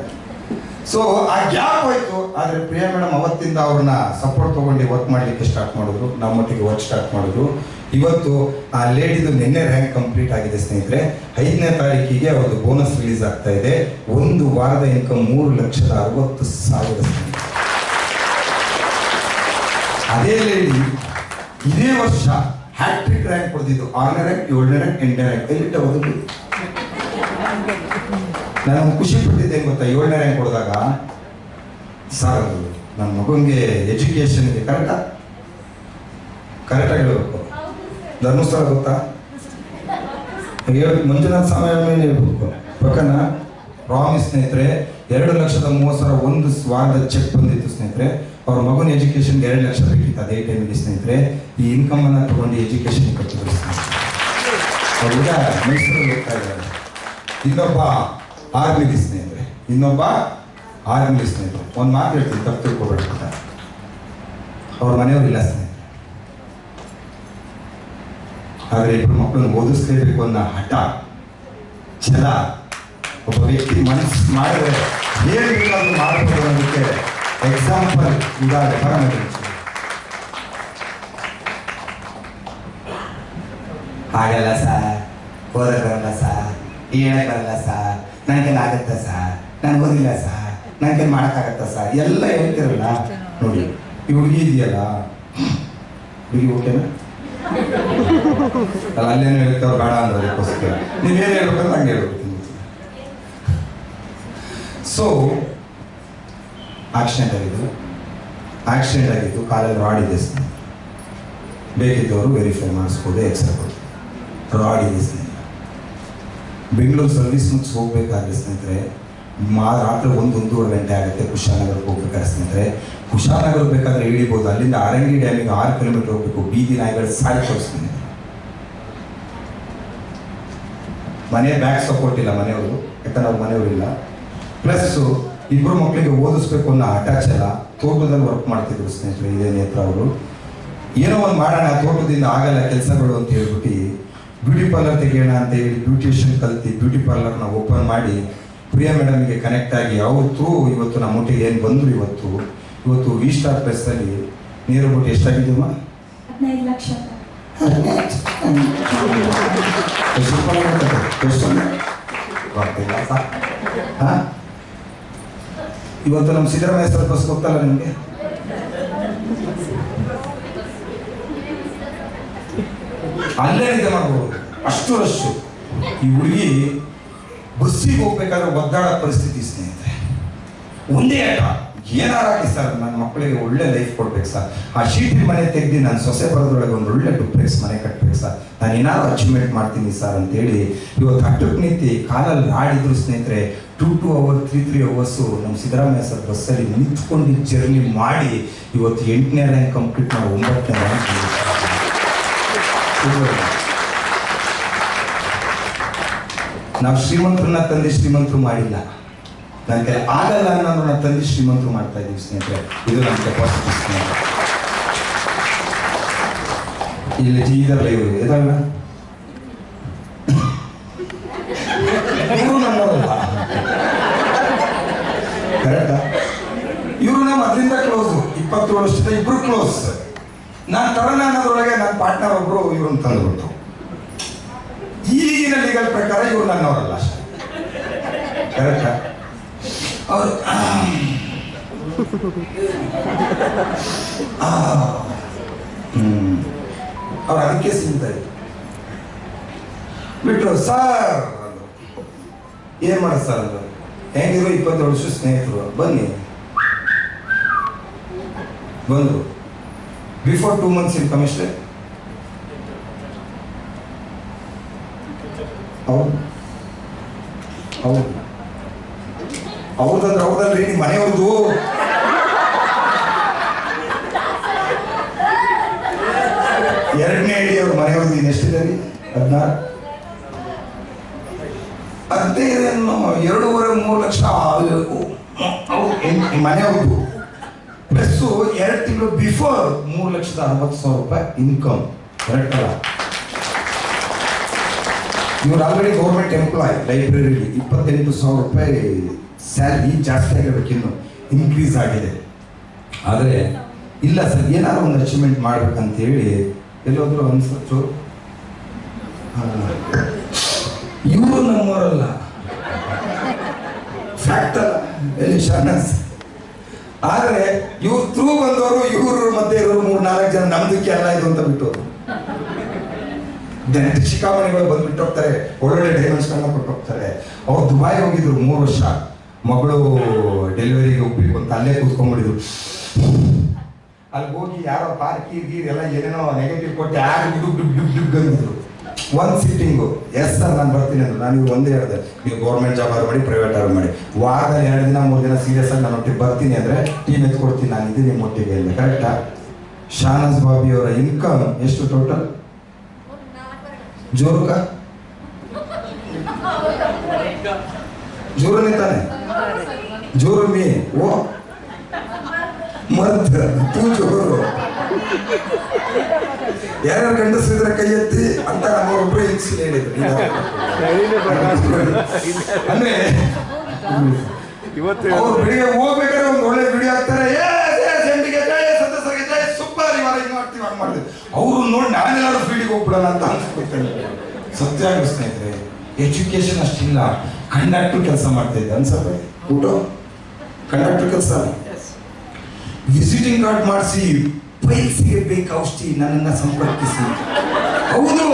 [SPEAKER 1] ಸೊ ಆ ಗ್ಯಾಪ್ ಹೋಯ್ತು. ಆದ್ರೆ ಪ್ರಿಯಾ ಮೇಡಮ್ ಅವತ್ತಿಂದ ಅವ್ರನ್ನ ಸಪೋರ್ಟ್ ತಗೊಂಡು ವರ್ಕ್ ಮಾಡ್ಲಿಕ್ಕೆ ಸ್ಟಾರ್ಟ್ ಮಾಡಿದ್ರು, ನಮ್ಮೊಟ್ಟಿಗೆ ವರ್ಕ್ ಸ್ಟಾರ್ಟ್ ಮಾಡಿದ್ರು. ಇವತ್ತು ಆ ಲೇಡಿದು ನಿನ್ನೆ ರ್ಯಾಂಕ್ ಕಂಪ್ಲೀಟ್ ಆಗಿದೆ ಸ್ನೇಹಿತರೆ. 5ನೇ ತಾರೀಕಿಗೆ ಅವ್ರದ್ದು ಬೋನಸ್ ರಿಲೀಸ್ ಆಗ್ತಾ ಇದೆ. 1 ವಾರದ ಇನ್ಕಮ್ 3,60,000. ಅದೇ ಲೇಡಿ ಇದೇ ವರ್ಷ ಹ್ಯಾಟ್ರಿಕ್ ರ್ಯಾಂಕ್ ಕೊಡ್ತಿದ್ದು. 6ನೇ ರ್ಯಾಂಕ್, 7ನೇ ರ್ಯಾಂಕ್, 8ನೇ ರ್ಯಾಂಕ್ ಕೈಲಿಟ್ಟ ಓದಲು. ನಾನು ಖುಷಿ ಪಟ್ಟಿದ್ದೆ ಗೊತ್ತಾ, 7ನೇ ರ್ಯಾಂಕ್ ಕೊಡಿದಾಗ. ಸರ್ ನನ್ನ ಮಗನಿಗೆ ಎಜುಕೇಶನ್ಗೆ ಕರೆಕ್ಟಾಗಿ ಹೇಳಬೇಕು. ಧರ್ಮಸ್ಥಳ ಗೊತ್ತಾ? ಮಂಜುನಾಥ್ ಸಮಯ ಮೇಲೆ ಹೇಳ್ಬೇಕು. ಪಕ್ಕನ ಪ್ರಾಮಿಸ್ ಸ್ನೇಹಿತರೆ, 2,30,000 1 ವಾರದ ಚೆಕ್ ಬಂದಿತ್ತು ಸ್ನೇಹಿತರೆ. ಅವ್ರ ಮಗನ ಎಜುಕೇಶನ್ಗೆ 2 ಲಕ್ಷ ಬೇಕಿತ್ತು ಅದೇ ಟೈಮಿಗೆ ಸ್ನೇಹಿತರೆ. ಈ ಇನ್ಕಮ್ ಅನ್ನ ತಗೊಂಡು ಎಜುಕೇಶನ್ ಕಟ್ಟಿದ್ರು. ಅವ್ರೀಗ ಮೈಸೂರಲ್ಲಿ ಹೋಗ್ತಾ ಇದ್ದಾರೆ. ಇನ್ನೊಬ್ಬ ಆರ್ಮಿಲಿ ಸ್ನೇಹಿತರೆ, ಇನ್ನೊಬ್ಬ ಆರ್ಮಿಲಿ ಸ್ನೇಹಿತರೆ. ಒಂದು ಮಾತು ಹೇಳ್ತೀನಿ, ತಪ್ಪು ತಿಳ್ಕೊಬೇಡ ಅಂತ. ಅವ್ರ ಮನೆಯವರಿಲ್ಲ ಸ್ನೇಹಿತರೆ, ಆದರೆ ಇಬ್ಬರು ಮಕ್ಕಳನ್ನು ಓದಿಸ್ಲೇಬೇಕು ಅನ್ನೋ ಹಠ, ಛಲ, ಒಬ್ಬ ವ್ಯಕ್ತಿ ಮನಸ್ಸು ಮಾಡಿದ್ರೆ ಏನು ಮಾಡಬಹುದು ಅನ್ನೋದಕ್ಕೆ ಎಕ್ಸಾಂಪಲ್ ಇದಾವೆ.
[SPEAKER 2] ಹಾಗಲ್ಲ ಸರ್, ಓದಕ್ಕೆ ಬರಲ್ಲ ಸರ್, ಹೇಳಕ್ಕೆ ಬರಲ್ಲ ಸರ್, ನನಗೆ ಆಗುತ್ತಾ ಸರ್, ನಾನು ಓದಿಲ್ಲ ಸರ್, ನನಗೆ ಮಾಡೋಕ್ಕಾಗತ್ತಾ ಸರ್ ಎಲ್ಲ ಹೇಳ್ತಿರಲ್ಲ.
[SPEAKER 1] ನೋಡಿ ಈ ಹುಡುಗಿ ಇದೆಯಲ್ಲ, ಹುಡುಗಿ ಓಕೆನಾ? ಅಲ್ಲ ಅಲ್ಲೇನು ಹೇಳ್ತಾವ್ರು ಬೇಡ ಅಂದ್ರೆ ಅದಕ್ಕೋಸ್ಕರ ನೀವೇನು ಹೇಳ್ಬೇಕಂದ್ರೆ ಹಂಗೆ ಹೇಳ್ಬೇಕು. ಸೊ ಆಕ್ಸಿಡೆಂಟ್ ಆಗಿದ್ದು ಕಾಲಲ್ಲಿ ರಾಡ್ ಇದೆ ಸ್ನೇಹಿತರೆ. ಬೇಕಿದ್ದವರು ವೆರಿಫೈ ಮಾಡಿಸ್ಬೋದು, ಎಕ್ಸ್ರೇ ಕೊಡ್ತಾರೆ. ರಾಡ್ ಇದೆ ಸ್ನೇಹಿತರೆ. ಬೆಂಗಳೂರು ಸರ್ವಿಸ್ ಮುಗಿಸಿ ಹೋಗ್ಬೇಕಾದ್ರೆ ಸ್ನೇಹಿತರೆ ರಾತ್ರಿ 1-1:30 ಗಂಟೆ ಆಗುತ್ತೆ. ಕುಶಾಲನಗರಕ್ಕೆ ಹೋಗ್ಬೇಕಾದ್ರೆ ಸ್ನೇಹಿತರೆ, ಕುಶಾಲನಗರ ಬೇಕಾದ್ರೆ ಇಳಿಬೋದು. ಅಲ್ಲಿಂದ ಆರಂಗಿ ಡ್ಯಾಮಿಗೆ 6 ಕಿಲೋಮೀಟರ್ ಹೋಗ್ಬೇಕು. ಬೀದಿ ನಾಯಿಗಳು ಸಾಯ್ತು ಸ್ನೇಹಿತರೆ. ಮನೆ ಬ್ಯಾಕ್ ಸಪೋರ್ಟ್ ಇಲ್ಲ ಮನೆಯವರು, ಯಾಕಂದ್ರೆ ಅವ್ರ ಮನೆಯವರಿಲ್ಲ. ಪ್ಲಸ್ ಇಬ್ಬರು ಮಕ್ಕಳಿಗೆ ಓದಿಸ್ಬೇಕು ಅನ್ನೋ ಹಠಾಚಲ. ತೋಟದಲ್ಲಿ ವರ್ಕ್ ಮಾಡ್ತಿದ್ರು ಸ್ನೇಹಿತರೆ ಇದೇ ನೇತ್ರ ಅವರು. ಏನೋ ಒಂದು ಮಾಡೋಣ, ತೋಟದಿಂದ ಆಗಲ್ಲ ಕೆಲಸಗಳು ಅಂತ ಹೇಳ್ಬಿಟ್ಟು ಬ್ಯೂಟಿ ಪಾರ್ಲರ್ ತೆಗೆಯೋಣ ಅಂತ ಹೇಳಿ ಬ್ಯೂಟಿಷಿಯನ್ ಕಲ್ತು ಬ್ಯೂಟಿ ಪಾರ್ಲರ್ನ ಓಪನ್ ಮಾಡಿ ಪ್ರಿಯಾ ಮೇಡಮ್ಗೆ ಕನೆಕ್ಟ್ ಆಗಿ ಅವತ್ತು ಇವತ್ತು ನಮ್ಮ ಒಟ್ಟಿಗೆ ಏನು ಬಂದರು. ಇವತ್ತು ವಿ ಸ್ಟಾರ್ ಪ್ರೆಸ್ಸಲ್ಲಿ ನೀರು ಬಿಟ್ಟು ಎಷ್ಟಾಗಿದ್ದೀವಮ್ಮ?
[SPEAKER 3] 15 ಲಕ್ಷ.
[SPEAKER 1] ಇವತ್ತು ನಮ್ಮ ಸಿದ್ದರಾಮಯ್ಯ ಸರ್ ಬಸ್ ಗೊತ್ತಲ್ಲ ನಿಮಗೆ? ಅಲ್ಲೇ ನಿದ್ದೆ ಮಾಡ್ಬೋದು, ಅಷ್ಟು ರಶ್ಶು. ಈ ಹುಡುಗಿ ಬಸ್ಸಿಗೆ ಹೋಗ್ಬೇಕಾದ್ರೆ ಒದ್ದಾಡೋ ಪರಿಸ್ಥಿತಿ ಸ್ನೇಹಿತರೆ. ಒಂದೇ ಆಟ, ಏನಾರು ಹಾಕಿ ಸರ್ ನನ್ನ ಮಕ್ಕಳಿಗೆ ಒಳ್ಳೆ ಲೈಫ್ ಕೊಡ್ಬೇಕು ಸರ್. ಆ ಶೀಟಿನ ಮನೆ ತೆಗೆದು ನಾನು ಸೊಸೆ ಬರೋದ್ರೊಳಗೆ ಒಂದು ಒಳ್ಳೆ ಡೂಪ್ಲೆಕ್ಸ್ ಮನೆ ಕಟ್ಬೇಕು ಸರ್, ನಾನು ಏನಾದ್ರು ಅಚೀವ್ಮೆಂಟ್ ಮಾಡ್ತೀನಿ ಸರ್ ಅಂತೇಳಿ ಇವತ್ತು ಹಟ್ಟಕ್ಕೆ ನಿಂತು ಕಾಲಲ್ಲಿ ಆಡಿದ್ರು ಸ್ನೇಹಿತರೆ. 2 hours 3 hours ನಮ್ಮ ಸಿದ್ದರಾಮಯ್ಯ ಸರ್ ಬಸ್ಸಲ್ಲಿ ನಿಂತ್ಕೊಂಡು ಜರ್ನಿ ಮಾಡಿ ಇವತ್ತು 8ನೇ ರ್ಯಾಂಕ್ ಕಂಪ್ಲೀಟ್ ಮಾಡಿ 9ನೇ ರ್ಯಾಂಕ್. ನಾವು ಶ್ರೀಮಂತರನ್ನ ತಂದೆ ಶ್ರೀಮಂತರು ಮಾಡಿಲ್ಲ, ನನ್ನ ಕೈ ಆಗಲ್ಲ ಅನ್ನೋದು ನನ್ನ ತಂದೆ ಶ್ರೀಮಂತರು ಮಾಡ್ತಾ ಇದ್ದೀವಿ ಸ್ನೇಹಿತರೆ. ಇದು ನನ್ನ ಕೆಪಾಸಿಟಿ ಸ್ನೇಹಿತರೆ. ಇಲ್ಲಿ ಇದಲ್ಲ ಇವರು ಇದಲ್ಲ, ಇವರು ನಮ್ಮವರಲ್ಲ, ಕರೆಕ್ಟಾ? ಇವರು ನಮ್ಮ ಅದರಿಂದ ಕ್ಲೋಸು, 27 ವರ್ಷದ ಇಬ್ರು ಕ್ಲೋಸ್. ನಾನು ತರೋಣ ಅನ್ನೋದ್ರೊಳಗೆ ನನ್ನ ಪಾರ್ಟ್ನರ್ ಒಬ್ರು ಇವ್ರನ್ನ ತಂದುಬಿಟ್ಟು. ಈಗಿನ ಲೀಗಲ್ ಪ್ರಕಾರ ಇವ್ರು ನನ್ನವರಲ್ಲ ಅಷ್ಟೇ, ಕರೆಕ್ಟಾ? ಅವರು ಅವ್ರು ಅದಕ್ಕೆ ಸಿಗ್ತಾ ಇದ್ರು. ಬಿಟ್ರು ಸರ್ ಏನ್ ಮಾಡ ಸರ್ ಅಂದ್ರು. ಹೆಂಗಿದ್ರು 27 ವರ್ಷ ಸ್ನೇಹಿತರು, ಬನ್ನಿ ಬಂದ್ರು. ಬಿಫೋರ್ 2 months ಇನ್ಕಮ್ ಎಷ್ಟೇ? ಅವ್ರದಂದ್ರೆ ಅವ್ರದಲ್ರಿ, ನಿಮ್ಮ ಮನೆಯವ್ರದ್ದು. ಎರಡನೇ ಐಡಿ ಅವ್ರ ಮನೆಯವ್ರದ್ದು. ಇನ್ನು ಎಷ್ಟಿದೆ ರೀ? 16. ಅದೇ 2.5-3 ಲಕ್ಷ ಮನೆಯವ್ರದ್ದು. ಪ್ಲಸ್ 2 ತಿಂಗಳು ಬಿಫೋರ್ 3,60,000 ರೂಪಾಯಿ ಇನ್ಕಮ್. ಕರೆಕ್ಟ್ ಅಲ್ಲ? ಇವ್ರು ಆಲ್ರೆಡಿ ಗೌರ್ಮೆಂಟ್ ಎಂಪ್ಲಾಯ್. ಲೈಬ್ರರಿಲಿ 28,000 ರೂಪಾಯಿ ಸ್ಯಾಲ್ರಿ ಜಾಸ್ತಿ ಆಗಿರ್ಬೇಕು, ಇನ್ನು ಇನ್ಕ್ರೀಸ್ ಆಗಿದೆ. ಆದರೆ ಇಲ್ಲ ಸರ್, ಏನಾದ್ರು ಒಂದು ಅಚೀವ್ಮೆಂಟ್ ಮಾಡ್ಬೇಕಂತೇಳಿ ಎಲ್ಲೋದ್ರು ಅನ್ಸು. ಇವರು ನಮ್ಮವರಲ್ಲ, ಫ್ಯಾಕ್ಟ್ ಅಲ್ಲ, ಎಲ್ಲಿ ಶಾನಸ್. ಆದರೆ ಇವ್ರು ಥ್ರೂ ಬಂದವರು, ಇವ್ರ ಮಧ್ಯೆ ಇರೋರು 3-4 ಜನ ನಮ್ದಕ್ಕೆ ಅಲ್ಲ ಇದು ಅಂತ ಬಿಟ್ಟು ಶಿಖಾಮಣಿಗಳು ಬಂದ್ಬಿಟ್ಟು ಹೋಗ್ತಾರೆ. ಒಳ್ಳೊಳ್ಳೆ ಡೈಮೆನ್ಷನ್ ಕೊಟ್ಟು ಹೋಗ್ತಾರೆ. ಅವ್ರು ದುಬಾಯ್ ಹೋಗಿದ್ರು 3 ವರ್ಷ. ಮಗಳು ಡೆಲಿವರಿಗೆ ಹೋಗ್ಬೇಕು ಅಂತ ಅಲ್ಲೇ ಕೂತ್ಕೊಂಡ್ಬಿಟ್ಟಿದ್ರು. ಅಲ್ಲಿ ಹೋಗಿ ಯಾರೋ ಪಾರ್ಕಿ ಗೀರ್ ಎಲ್ಲ ಏನೇನೋ ನೆಗೆಟಿವ್ ಕೊಟ್ಟು ಯಾರು ಡುಗ್ ಅಂದಿದ್ರು. ಒಂದು ಸಿಟ್ಟಿಂಗು ಎಸ್ ಸರ್ ನಾನು ಬರ್ತೀನಿ ಅಂದ್ರು. ನಾನು ಇವ್ರು ಒಂದೇ ಹೇಳಿದೆ, ನೀವು ಗೌರ್ಮೆಂಟ್ ಜಾಬ್ ಆರು ಮಾಡಿ, ಪ್ರೈವೇಟ್ ಆರು ಮಾಡಿ, ವಾರದಲ್ಲಿ 2 ದಿನ 3 ದಿನ ಸೀರಿಯಸ್ ಆಗಿ ನಾನು ಒಟ್ಟಿಗೆ ಬರ್ತೀನಿ ಅಂದರೆ ಟೀಮ್ ಎತ್ಕೊಡ್ತೀನಿ, ನಾನು ಇದ್ದೀನಿ ನಿಮ್ಮ ಒಟ್ಟಿಗೆ ಇಲ್ಲ. ಕರೆಕ್ಟಾ? ಶಾನಸ್ ಬಾಬಿ ಅವರ ಇನ್ಕಮ್ ಎಷ್ಟು ಟೋಟಲ್? ಜೋರುಕ ಜೋರನೇ ತಾನೆ ಜೋರು ಮೀ ಓ ಮತ್ ತೂ ಜೋರು ಯಾರ್ಯಾರು ಗಂಡಸಿದ್ರೆ ಕೈ ಎತ್ತಿ ಅಂತ ನಮ್ಮೊಬ್ರು ಹೆಂಗಸಿನ ಹೇಳಿದ್ರು ಅಂದ್ರೆ ಅವ್ರು ಬೆಳಿಗ್ಗೆ ಹೋಗ್ಬೇಕಾದ್ರೆ ಒಂದು ಒಳ್ಳೆ ವಿಡಿಯೋ ಹಾಕ್ತಾರೆ ಸೂಪರ್ ಇವಾಗ ಇದು ಮಾಡ್ತೀವಿ ಹಂಗ್ ಮಾಡಿದ್ವಿ ಅವ್ರು ನೋಡಿ ನಾನೆಲ್ಲಾದ್ರೂ ಫೀಲ್ಡಿಗೆ ಹೋಗ್ಬಿಡೋಣ ಅಂತ ಅನ್ಸ್ಕೊಳ್ತೇನೆ. ಸತ್ಯ ಆಗಿ ಸ್ನೇಹಿತರೆ ಎಜುಕೇಶನ್ ಅಷ್ಟಿಲ್ಲ. ಕಂಡಕ್ಟರ್ ಕೆಲಸ ಮಾಡ್ತಾ ಇದ್ದೆ ಅನ್ಸತ್ತೆ ಊಟ ಕಂಡಕ್ಟರ್ ಕೆಲಸ ವಿಸಿಟಿಂಗ್ ಕಾರ್ಡ್ ಮಾಡಿಸಿ ಪೈಲ್ಸಿಗೆ ಬೇಕು ಔಷಧಿ ನನ್ನನ್ನ ಸಂಪರ್ಕಿಸಿ. ಹೌದು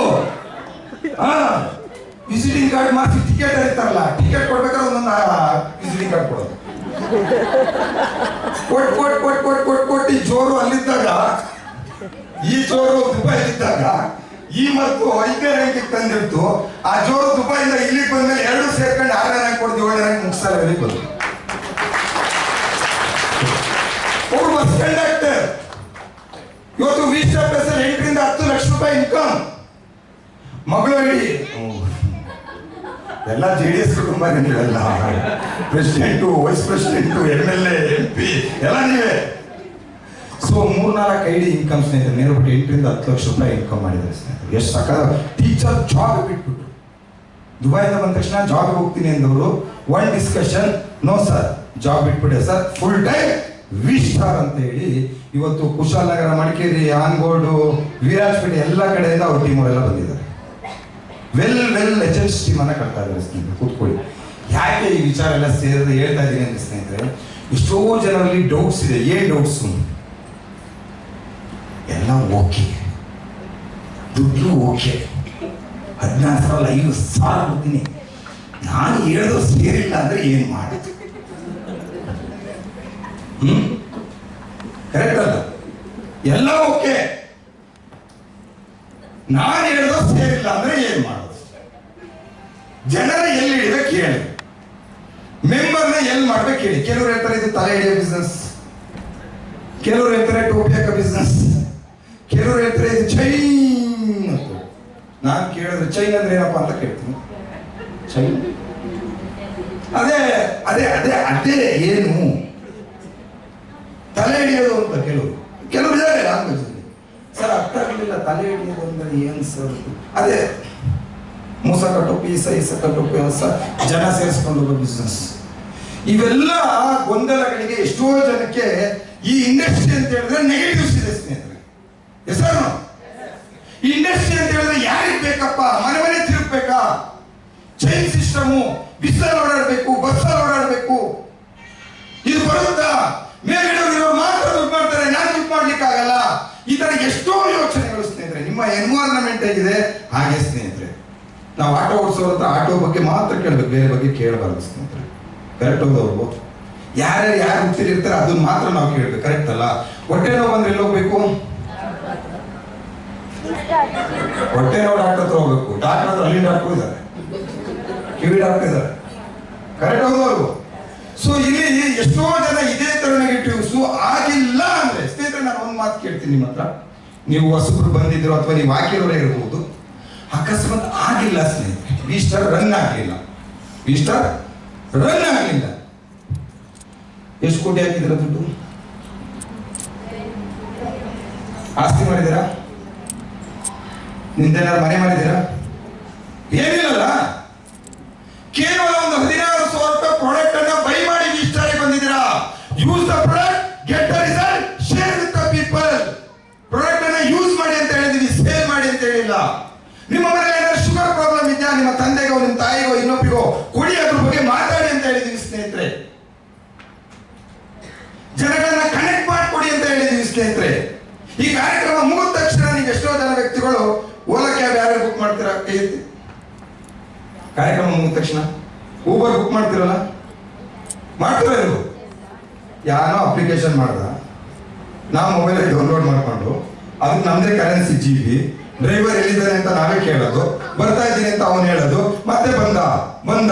[SPEAKER 1] ವಿಸಿಟಿಂಗ್ ಕಾರ್ಡ್ ಮಾಡಿಸಿ ಟಿಕೆಟ್ ಇರ್ತಾರಲ್ಲ ಟಿಕೆಟ್ ಕೊಡ್ಬೇಕಾದ್ರೆ ಒಂದೊಂದು ವಿಸಿಟಿಂಗ್ ಕಾರ್ಡ್ ಕೊಡೋದು ಕೊಟ್ಟು ಈ ಜೋರು ಅಲ್ಲಿದ್ದಾಗ ಈ ಜೋರು ದುಬೈಲಿದ್ದಾಗ ಈ ಮತ್ತು 5ನೇ ರ್ಯಾಂಕಿಗೆ ತಂದಿತ್ತು. ಆ ಜೋರು ದುಬೈಯಿಂದ ಇಲ್ಲಿಗೆ ಬಂದ್ಮೇಲೆ 2 ಸೇರ್ಕೊಂಡು 6ನೇ ರ್ಯಾಂಕ್ ಕೊಡ್ದು 7ನೇ ರ್ಯಾಂಕ್ ಮುಗಿಸ್ತಾರೆ ಬಂದು ಒಬ್ರು ಬಸ್ ಕಂಡಕ್ಟರ್ ಇವತ್ತು ವಿ ಸ್ಟಾಪ್ ಬಸ್ 8 ರಿಂದ 10 ಲಕ್ಷ ರೂಪಾಯಿ ಇನ್ಕಮ್. ಮಗಳು ಹೇಳಿ ಎಲ್ಲ JDS ಕುಟುಂಬ ನೀವೆಲ್ಲ president wise president MLA MP ಎಲ್ಲ ನೀವೇ. ಸೊ 3-4 ಐಡಿ ಇನ್ಕಮ್ ಸ್ನೇಹಿತರೆ ನೇರಬಿಟ್ಟು 8 ರಿಂದ 10 ಲಕ್ಷ ರೂಪಾಯಿ ಇನ್ಕಮ್ ಮಾಡಿದ್ದಾರೆ ಸ್ನೇಹಿತರೆ. ಎಷ್ಟು ಸಕಾಲ ಟೀಚರ್ ಜಾಬ್ ಬಿಟ್ಬಿಟ್ಟು ದುಬೈಯಿಂದ ಬಂದ ತಕ್ಷಣ ಜಾಬ್ ಹೋಗ್ತೀನಿ ಅಂದವರು one discussion no sir job ಬಿಟ್ಬಿಟ್ಟೆ ಸರ್ ಫುಲ್ ಟೈಮ್ ವಿ ಸ್ಟಾರ್ ಅಂತ ಹೇಳಿ ಇವತ್ತು ಕುಶಾಲನಗರ ಮಡಿಕೇರಿ ಆನ್ಗೋಡು ವೀರಾಜಪೇಟೆ ಎಲ್ಲ ಕಡೆಯಿಂದ ಅವ್ರ ಟೀಮ್ ಅವರೆಲ್ಲ ಬಂದಿದ್ದಾರೆ. ವೆಲ್ HMS ಟೀಮ್ ಅನ್ನ ಕಟ್ತಾ ಇದ್ದಾರೆ ಸ್ನೇಹಿತರೆ. ಕೂತ್ಕೊಳ್ಳಿ. ಯಾಕೆ ಈ ವಿಚಾರ ಎಲ್ಲ ಸೇರಿದ್ರೆ ಹೇಳ್ತಾ ಇದ್ದೀನಿ ಅಂದ್ರೆ ಸ್ನೇಹಿತರೆ ಎಷ್ಟೋ ಜನರಲ್ಲಿ ಡೌಟ್ಸ್ ಇದೆ. ಏನ್ ಡೌಟ್ಸ್? ಎಲ್ಲ ಓಕೆ, ದುಡ್ಡು ಓಕೆ, 16,000 ಕೊಡ್ತೀನಿ, ನಾನು ಹೇಳೋದು ಸೇರಿಲ್ಲ ಅಂದ್ರೆ ಏನ್ ಮಾಡುದು? ಕರೆಕ್ಟ್ ಅಲ್ಲ? ಎಲ್ಲ ಓಕೆ, ನಾನು ಹೇಳೋದು ಸೇರಿಲ್ಲ ಅಂದ್ರೆ ಏನ್ ಮಾಡೋದು? ಜನರ ಎಲ್ಲಿ ಹಿಡಿಬೇಕು ಹೇಳಿ, ಮೆಂಬರ್ನ ಎಲ್ಲಿ ಮಾಡ್ಬೇಕು ಹೇಳಿ. ಕೆಲವರು ಹೇಳ್ತಾರೆ ಇದು ತಲೆ ಹಿಡಿಯೋ ಬಿಸ್ನೆಸ್, ಕೆಲವರು ಹೇಳ್ತಾರೆ ಟೋಪಿ ಹಾಕೋ ಬಿಸ್ನೆಸ್, ಕೆಲವರು ಹೇಳ್ತಾರೆ ಇದು ಚೈನ್ ಅಂತ. ನಾನು ಕೇಳಿದ್ರೆ ಚೈನ್ ಅಂದ್ರೆ ಏನಪ್ಪಾ ಅಂತ ಕೇಳ್ತೀನಿ. ಚೈನ್ ಅದೇ ಅದೇ ಅದೇ ಅದೇ ಏನು ತಲೆ ಹಿಡಿಯೋದು ಅಂತ ಕೆಲವರು ಇದ್ದಾರೆ ಲ್ಯಾಂಗ್ವೇಜ್ ಸರ್ ಅರ್ಥ ಆಗಲಿಲ್ಲ. ತಲೆ ಹಿಡಿಯೋದು ಅಂದ್ರೆ ಏನ್ ಸರ್? ಅದೇ ಮೂಸ ಕಟ್ಟೋಪಿ ಸೈಸ ಕಟ್ಟೋಪಿ ಹೊಸ ಜನ ಸೇರಿಸ್ಕೊಂಡು ಹೋಗೋ ಬಿಸ್ನೆಸ್. ಇವೆಲ್ಲ ಗೊಂದಲಗಳಿಗೆ ಎಷ್ಟೋ ಜನಕ್ಕೆ ಈ ಇಂಡಸ್ಟ್ರಿ ಅಂತ ಹೇಳಿದ್ರೆ ನೆಗೆಟಿವ್ಸ್ ಇದೆ ಸ್ನೇಹಿತರೆ. ಹೆಸರು ಇಂಡಸ್ಟ್ರಿ ಅಂತ ಹೇಳಿದ್ರೆ ಯಾರಿಗೆ ಬೇಕಪ್ಪ? ಮನೆ ಮನೆ ತಿರುಗಬೇಕಾ? ಚೈನ್ ಸಿಸ್ಟಮು, ಬಿಸ್ಸಲ್ಲಿ ಓಡಾಡಬೇಕು, ಬಸ್ಸಲ್ಲಿ ಓಡಾಡಬೇಕು, ಇದು ಬರುತ್ತಾ? ಮೇಲ್ಗಡೆ ಮಾತ್ರ ದುಡ್ಡು ಮಾಡ್ತಾರೆ, ನಾನು ದುಡ್ಡು ಮಾಡ್ಲಿಕ್ಕೆ ಆಗಲ್ಲ. ಈ ತರ ಎಷ್ಟೋ ಯೋಚನೆಗಳು ಸ್ನೇಹಿತರೆ. ನಿಮ್ಮ ಎನ್ವೈರನ್ಮೆಂಟ್ ಹೇಗಿದೆ ಹಾಗೆ ಸ್ನೇಹಿತರೆ. ನಾವು ಆಟೋ ಓಡಿಸೋರ ಹತ್ರ ಆಟೋ ಬಗ್ಗೆ ಮಾತ್ರ ಕೇಳ್ಬೇಕು, ಬೇರೆ ಬಗ್ಗೆ ಕೇಳಬಾರ್ದು ಸ್ನೇಹಿತರೆ. ಕರೆಕ್ಟ್ ಹೌದವ್ರು ಯಾರು ಹುಟ್ಟಿರ್ತಾರೆ ಅದನ್ನ ಮಾತ್ರ ನಾವು ಕೇಳ್ಬೇಕು. ಕರೆಕ್ಟ್ ಅಲ್ಲ? ಹೊಟ್ಟೆ ನೋವು ಬಂದ್ರೆ ಎಲ್ಲಿ ಹೋಗ್ಬೇಕು? ಹೊಟ್ಟೆ ನೋವು ಡಾಕ್ಟರ್ ಹತ್ರ ಹೋಗ್ಬೇಕು. ಡಾಕ್ಟರ್ ಹತ್ರ ಅಲ್ಲಿ ಡಾಕ್ಟರ್ ಇದ್ದಾರೆ, ಕಿವಿ ಡಾಕ್ಟರ್ ಇದ್ದಾರೆ. ಕರೆಕ್ಟ್ ಹೌದವ್ರು? ಸೊ ಇಲ್ಲಿ ಎಷ್ಟೋ ಜನ ಇದೇ ತರ ನೆಗೆಟಿವ್ಸ್ ಆಗಿಲ್ಲ ಅಂದ್ರೆ ಸ್ನೇಹಿತರೆ ನಾನು ಒಂದು ಮಾತು ಕೇಳ್ತೀನಿ ನಿಮ್ಮ ಹತ್ರ. ನೀವು ಹೊಸಬ್ರು ಬಂದಿದ್ರು ಅಥವಾ ನೀವು ಹಾಕಿರೋರೇ ಇರ್ಬೋದು. ಅಕಸ್ಮಾತ್ ಆಗಿಲ್ಲ ಸ್ನೇಹಿತರೆ, ವಿ ಸ್ಟಾರ್ ರನ್ ಆಗಲಿಲ್ಲ, ವಿ ಸ್ಟಾರ್ ರನ್ ಆಗಲಿಲ್ಲ, ಎಷ್ಟು ಕೋಟಿ ಹಾಕಿದ್ರ ದುಡ್ಡು? ಆಸ್ತಿ ಮಾಡಿದ್ದೀರಾ? ನಿಂದೇನಾದ್ರು ಮನೆ ಮಾಡಿದ್ದೀರಾ? ಏನಿಲ್ಲಲ್ಲ. ಕೇವಲ ಒಂದು 16,000 ರೂಪಾಯಿ ಪ್ರಾಡಕ್ಟ್ ಅನ್ನ ಬೈ ಮಾಡಿ ವಿ ಸ್ಟಾರ್ ಬಂದಿದ್ದೀರಾ. Use the product, get the result, share with the people. Product ಅನ್ನ ಯೂಸ್ ಮಾಡಿ ಅಂತ ಹೇಳಿದೀವಿ, ಸೇಲ್ ಮಾಡಿ ಅಂತ ಹೇಳಿಲ್ಲ. ನಿಮ್ಮ ಮನೆಯಲ್ಲಿ ಏನಾದ್ರು ಶುಗರ್ ಪ್ರಾಬ್ಲಮ್ ಇದೆಯಾ? ನಿಮ್ಮ ತಂದೆಗೋ ನಿಮ್ಮ ತಾಯಿಗೋ ಇನ್ನೊಬ್ಬಿಗೋ ಕೊಡಿ, ಅದ್ರ ಬಗ್ಗೆ ಮಾತಾಡಿ ಅಂತ ಹೇಳಿದೀವಿ ಸ್ನೇಹಿತರೆ. ಜನಗಳನ್ನ ಕನೆಕ್ಟ್ ಮಾಡಿಕೊಡಿ ಅಂತ ಹೇಳಿದೀವಿ ಸ್ನೇಹಿತರೆ. ಈ ಕಾರ್ಯಕ್ರಮ ಮುಗಿದ ತಕ್ಷಣ ನೀವು ಎಷ್ಟೋ ಜನ ವ್ಯಕ್ತಿಗಳು ಓಲಾ ಕ್ಯಾಬ್ ಯಾರು ಬುಕ್ ಮಾಡ್ತೀರಾ? ಕೈ ಎತ್ತಿ. ಕಾರ್ಯಕ್ರಮ ಮುಗಿದ ತಕ್ಷಣ ಊಬರ್ ಬುಕ್ ಮಾಡ್ತಿರಲ್ಲ, ಮಾಡ್ತೀರ ನೀವು? ಯಾರೋ ಅಪ್ಲಿಕೇಶನ್ ಮಾಡ್ದ, ನಾವು ಮೊಬೈಲಲ್ಲಿ ಡೌನ್ಲೋಡ್ ಮಾಡ್ಕೊಂಡು ಅದಕ್ಕೆ ನಮ್ದೇ ಕರೆನ್ಸಿ GB, ಡ್ರೈವರ್ ಎಲ್ಲಿದ್ದಾನೆ ಅಂತ ನಾವೇ ಕೇಳೋದು, ಬರ್ತಾ ಇದ್ದೀನಿ ಅಂತ ಅವನು ಹೇಳೋದು, ಮತ್ತೆ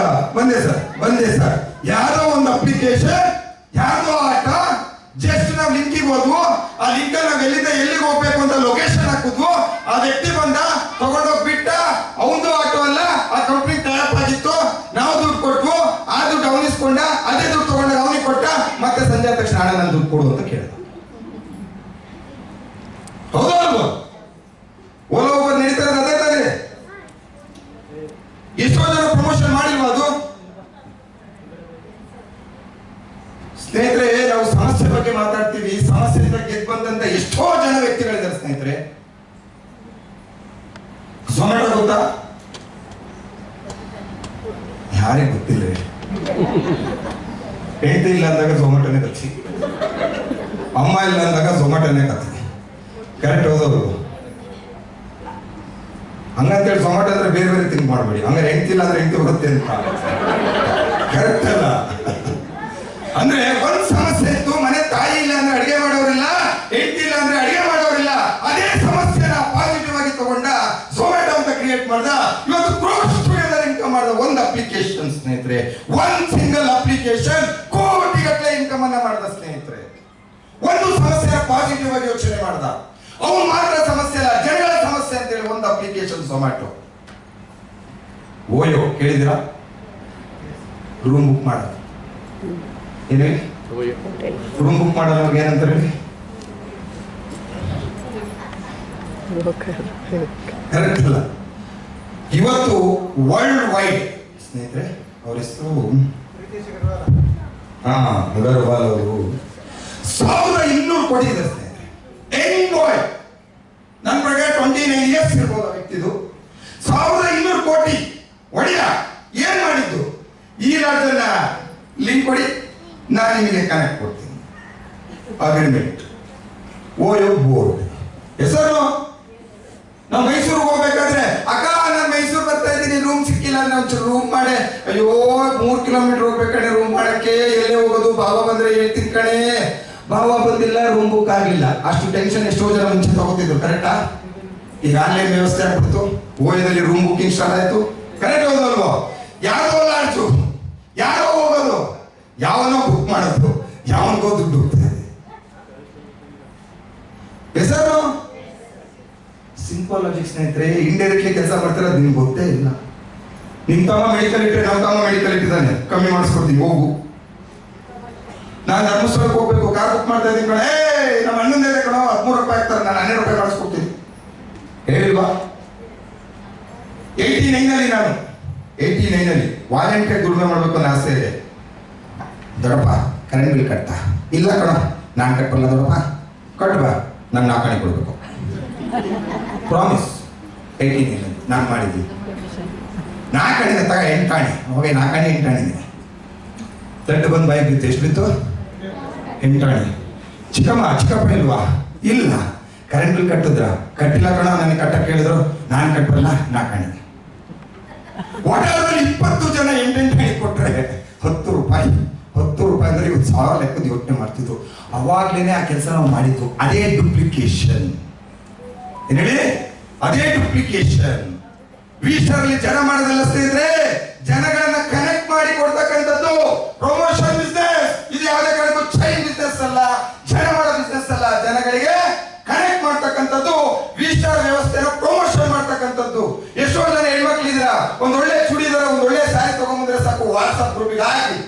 [SPEAKER 1] ಬಂದೆ ಸರ್. ಯಾವ್ದೋ ಒಂದು ಅಪ್ಲಿಕೇಶನ್, ಯಾವ್ದೋ ಆಟ, ಜಸ್ಟ್ ನಾವು ಲಿಂಕಿಗೆ ಹೋದ್ವು, ಆ ಲಿಂಕ್ ನಾವು ಎಲ್ಲಿಗೆ ಹೋಗ್ಬೇಕು ಅಂತ ಲೊಕೇಶನ್ ಹಾಕಿದ್ವು, ಆ ವ್ಯಕ್ತಿ ಬಂದ, ತಗೊಂಡೋಗಿ ಬಿಟ್ಟ, ಅವನದು ಆಟೋ ಅಲ್ಲ, ಆ ಕಂಪ್ನಿ ಟ್ಯಾಪ್ ಆಗಿತ್ತು, ನಾವು ದುಡ್ಡು ಕೊಟ್ವು, ಆ ದುಡ್ಡು ಹೌದಲ್ವ? ಓಲಾ ಊಬರ್ ನಡೀತಾ ಇರೋದು ಅದೇ ತಾನೇ. ಎಷ್ಟೋ ಜನ ಪ್ರಮೋಷನ್ ಮಾಡಿಲ್ವಾ ಅದು? ಸ್ನೇಹಿತರೆ, ನಾವು ಸಮಸ್ಯೆ ಬಗ್ಗೆ ಮಾತಾಡ್ತೀವಿ. ಸಮಸ್ಯೆಯಿಂದ ಗೆದ್ದು ಬಂದಂತ ಎಷ್ಟೋ ಜನ ವ್ಯಕ್ತಿಗಳಿದ್ದಾರೆ ಸ್ನೇಹಿತರೆ. ಝೊಮ್ಯಾಟೊ ಗೊತ್ತಾ? ಯಾರಿಗೆ ಗೊತ್ತಿಲ್ಲ. ಹೆಂಡತಿ ಇಲ್ಲ ಅಂದಾಗ ಝೊಮ್ಯಾಟೊನೇ ಕತ್ತಿ, ಅಮ್ಮ ಇಲ್ಲ ಅಂದಾಗ ಝೊಮ್ಯಾಟೊನೇ ಕತ್ತಿ. ಕರೆಕ್ಟ್ ಹೋದವರು ಹಂಗಂತೇಳಿ ಝೊಮ್ಯಾಟೊ ಅಂದ್ರೆ ಬೇರೆ ಬೇರೆ ತಿಂಕ್ ಮಾಡಬೇಡಿ. ಹಂಗಾರೆ ಹೆಂಡತಿ ಇಲ್ಲ ಅಂದ್ರೆ ಹೆಂಡತಿ ಬರುತ್ತೆ ಅಂತ ಕರೆಕ್ಟ್ ಅಲ್ಲ. ಅಂದ್ರೆ ಒಂದ್ ಸಮಸ್ಯೆ ಇತ್ತು, ಮನೆ ತಾಯಿ ಇಲ್ಲ ಅಂದ್ರೆ ಅಡಿಗೆ ಮಾಡೋರಿಲ್ಲ, ಹೆಂಡತಿ ಇಲ್ಲ ಅಂದ್ರೆ ಅಡಿಗೆ ಮಾಡೋರಿಲ್ಲ. ಅದೇ ಸಮಸ್ಯೆನ ಪಾಸಿಟಿವ್ ಆಗಿ ತಗೊಂಡ ಝೊಮ್ಯಾಟೊ ಅಂತ ಕ್ರಿಯೇಟ್ ಮಾಡ್ದ. ಇವತ್ತು ಕ್ರೋಸ್ ಇನ್ಕಮ್ ಮಾಡಿದ ಒಂದು ಅಪ್ಲಿಕೇಶನ್ ಸ್ನೇಹಿತರೆ, ಒಂದ್ ಸಿಂಗಲ್ ಅಪ್ಲಿಕೇಶನ್ ಕೋಟಿಗಟ್ಟಲೆ ಇನ್ಕಮ್ ಅನ್ನ ಮಾಡಿದ ಸ್ನೇಹಿತರೆ. ಒಂದು ಸಮಸ್ಯೆನ ಪಾಸಿಟಿವ್ ಆಗಿ ಯೋಚನೆ ಮಾಡ್ದ. ಅವನು ಮಾತ್ರ ಸಮಸ್ಯೆ ಅಲ್ಲ, ಜನಗಳ ಸಮಸ್ಯೆ ಅಂತ ಹೇಳಿ ಒಂದು ಅಪ್ಲಿಕೇಶನ್ ಝೊಮ್ಯಾಟೊ. ಓಯೋ ಕೇಳಿದಿರಾ? ರೂಮ್ ಬುಕ್ ಮಾಡ ಏನೇ ರೂಮ್ ಬುಕ್ ಮಾಡಲ್ಲ ಅವ್ರಿಗೆ ಏನಂತಾರೆ? ಕರೆಕ್ಟ್ ಅಲ್ಲ. ಇವತ್ತು ವರ್ಲ್ಡ್ ವೈಡ್ ಸ್ನೇಹಿತರೆ, ಅವ್ರ ಹೆಸರು ಅಗರ್ವಾಲ್ ಅವರು 1200 ಕೋಟಿ ಇದೆ ಸ್ನೇಹಿತರೆ. ಯಂಗ್ ಬಾಯ್, ನನ್ನ ಪ್ರಕಾರ 29 ಇಯರ್ಸ್ ಇರ್ಬೋದು ಆ ವ್ಯಕ್ತಿದು. 1200 ಕೋಟಿ ಒಡೆಯ ಏನ್ ಮಾಡಿದ್ದು? ಈ ರಾಜ್ಯನ ಲಿಂಕ್ ಕೊಡಿ, ನಾನು ನಿಮಗೆ ಕನೆಕ್ಟ್ ಕೊಡ್ತೀನಿ. ಅಗ್ರಿಮೆಂಟ್ ಓಯೋ ಬೋರ್ಡ್ ಹೆಸರು. ನಾವು ಮೈಸೂರಿಗೆ ಹೋಗ್ಬೇಕಾದ್ರೆ, ಅಕ್ಕ ನಾನು ಮೈಸೂರು ಬರ್ತಾ ಇದ್ದೀನಿ, ರೂಮ್ ಸಿಕ್ಕಿಲ್ಲ ಅಂದ್ರೆ ಒಂಚೂರು ರೂಮ್ ಮಾಡಿ. ಅಯ್ಯೋ 3 ಕಿಲೋಮೀಟರ್ ಹೋಗ್ಬೇಕಣೆ ರೂಮ್ ಮಾಡಕ್ಕೆ, ಎಲ್ಲೇ ಹೋಗೋದು? ಬಾವ ಬಂದ್ರೆ ಹೇಳ್ತೀನಿ ಕಣೆ. ಬಾವ ಬಂದಿಲ್ಲ, ರೂಮ್ ಬುಕ್ ಆಗಿಲ್ಲ. ಅಷ್ಟು ಟೆನ್ಷನ್ ಎಷ್ಟೋ ಜನ ಮುಂಚೆ ತಗೋತಿದ್ರು. ಕರೆಕ್ಟಾ? ಈಗ ಆನ್ಲೈನ್ ವ್ಯವಸ್ಥೆ ಆಗ್ಬಿಡ್ತು, ಓಯದಲ್ಲಿ ರೂಮ್ ಬುಕಿಂಗ್ ಸ್ಟಾರ್ಟ್ ಆಯ್ತು. ಕರೆಕ್ಟ್ ಹೋದಲ್ವೋ? ಯಾರೋ ಲಾಡ್ಜು, ಯಾರೋ ಹೋಗೋದು, ಯಾವನೋ ಬುಕ್ ಮಾಡೋದು, ಯಾವನಿಗೋ ದುಡ್ಡು ಹೋಗ್ತಾ ಇದೆ. ಹೆಸರು ಸಿಂಪಲ್ ಲಾಜಿಕ್ ಸ್ನೇಹಿತರೆ. ಇಂಡೈರೆಕ್ಟ್ಲಿ ಕೆಲಸ ಮಾಡ್ತಾರೆ, ಅದು ನಿಮ್ಗೆ ಗೊತ್ತೇ ಇಲ್ಲ. ನಿಮ್ ತಮ್ಮ ಮೆಡಿಕಲ್ ಇಟ್ಟರೆ ನಮ್ಮ ತಮ್ಮ ಮೆಡಿಕಲ್ ಇಟ್ಟಿದ್ದಾನೆ, ಕಮ್ಮಿ ಮಾಡಿಸ್ಕೊಡ್ತೀನಿ ಹೋಗು. ನಾನು ಧರ್ಮಸ್ಥಳಕ್ಕೆ ಹೋಗ್ಬೇಕು, ಕಾರ್ ಬುಕ್ ಮಾಡ್ತಾ ಇದ್ದೀನಿ ಕಣ, ನಮ್ಮ ಅಣ್ಣಂದೇ ಕಣ, 13 ರೂಪಾಯಿ ಆಗ್ತಾರೆ, ನಾನು 12 ರೂಪಾಯಿ ಮಾಡಿಸ್ಕೊಡ್ತೀನಿ. ಹೇಳಿಲ್ವಾ? 89ನಲ್ಲಿ ನಾನು 89ನಲ್ಲಿ ವಾಲಂಟಿಯರ್ ದುಡಿಮೆ ಮಾಡ್ಬೇಕು ಅನ್ನೋ ಆಸೆ ಇದೆ. ದೊಡ್ಡಪ್ಪ ಕರೆಂಟ್ ಬಿಲ್ ಕಟ್ತಾ ಇಲ್ಲ ಕಣ, ನಾನು ಕಟ್ಟಲ್ಲ ದೊಡ್ಡಪ್ಪ, ಕಟ್ಟು ಬಾ, ನಾನು 4 ಆಣೆ ಕೊಡ್ಬೇಕು. ಪ್ರಾಮಿಸ್ 89ನಲ್ಲಿ ನಾನು ಮಾಡಿದ್ದೀನಿ. 4 ಆಣೆ ತಗ 8 ಆಣೆ, ಅವಾಗ 4 ಆಣೆ 8 ಆಣೆ ಇದೆ. ದಡ್ಡು ಬಂದು ಬಾಯಿ ಬಿತ್ತು. ಎಷ್ಟು ಬಿತ್ತು? 8 ಆಣೆ. ಚಿಕ್ಕಪ್ಪ ಇಲ್ವಾ? ಇಲ್ಲ. ಕರೆಂಟ್ ಬಿಲ್ ಕಟ್ಟಿದ್ರ? ಕಟ್ಟಿಲ್ಲ ಕಣ, ನನಗೆ ಕಟ್ಟಕ್ಕೆ ಹೇಳಿದ್ರು, ನಾನು ಕಟ್ಟಲ್ಲ, 4 ಆಣೆ. ಒಟ್ಟಾರಲ್ಲಿ 20 ಜನ 8 ಆಣೆ ಕೊಟ್ರೆ 10 ರೂಪಾಯಿ. 10 ರೂಪಾಯಿ ಅಂದ್ರೆ ಇವತ್ತು 1000 ಲೆಕ್ಕದ ಯೋಚನೆ ಮಾಡ್ತಿದ್ರು. ಅವಾಗ್ಲೇನೆ ಆ ಕೆಲಸ ನಾವು ಮಾಡಿದ್ದು. ಅದೇ ಡುಪ್ಲಿಕೇಶನ್. ಏನ್ ಹೇಳಿ? ಅದೇ ಡುಪ್ಲಿಕೇಶನ್. ವಿಷರಲ್ಲಿ ಜನ ಮಾಡೋದಲ್ಲ ಸ್ನೇಹಿತರೆ, ಜನಗಳನ್ನ ಕನೆಕ್ಟ್ ಮಾಡಿ ಕೊಡ್ತಕ್ಕಂಥದ್ದು ಪ್ರಮೋಷನ್ ಬಿಸ್ನೆಸ್. ಇದು ಯಾವುದೇ ಕಾರಣಕ್ಕೂ ಚೈನ್ ಬಿಸ್ನೆಸ್ ಅಲ್ಲ, ಜನ ಮಾಡೋ ಬಿಸ್ನೆಸ್ ಅಲ್ಲ. ಜನಗಳಿಗೆ ಕನೆಕ್ಟ್ ಮಾಡ್ತಕ್ಕಂಥದ್ದು, ವಿಸ್ಟಾರ್ ವ್ಯವಸ್ಥೆನ ಪ್ರಮೋಷನ್ ಮಾಡ್ತಕ್ಕಂಥದ್ದು. ಎಷ್ಟೋ ಜನ ಹೆಣ್ಮಕ್ಳಿದ್ದೀರಾ, ಒಂದೊಳ್ಳೆ ಚೂಡಿದಾರ, ಒಂದೊಳ್ಳೆ ಸ್ಯಾರಿ ತಗೊಂಡ್ಬಂದ್ರೆ ಸಾಕು, ವಾಟ್ಸ್ಆಪ್ ಗ್ರೂಪಿಗೆ ಹಾಕಿ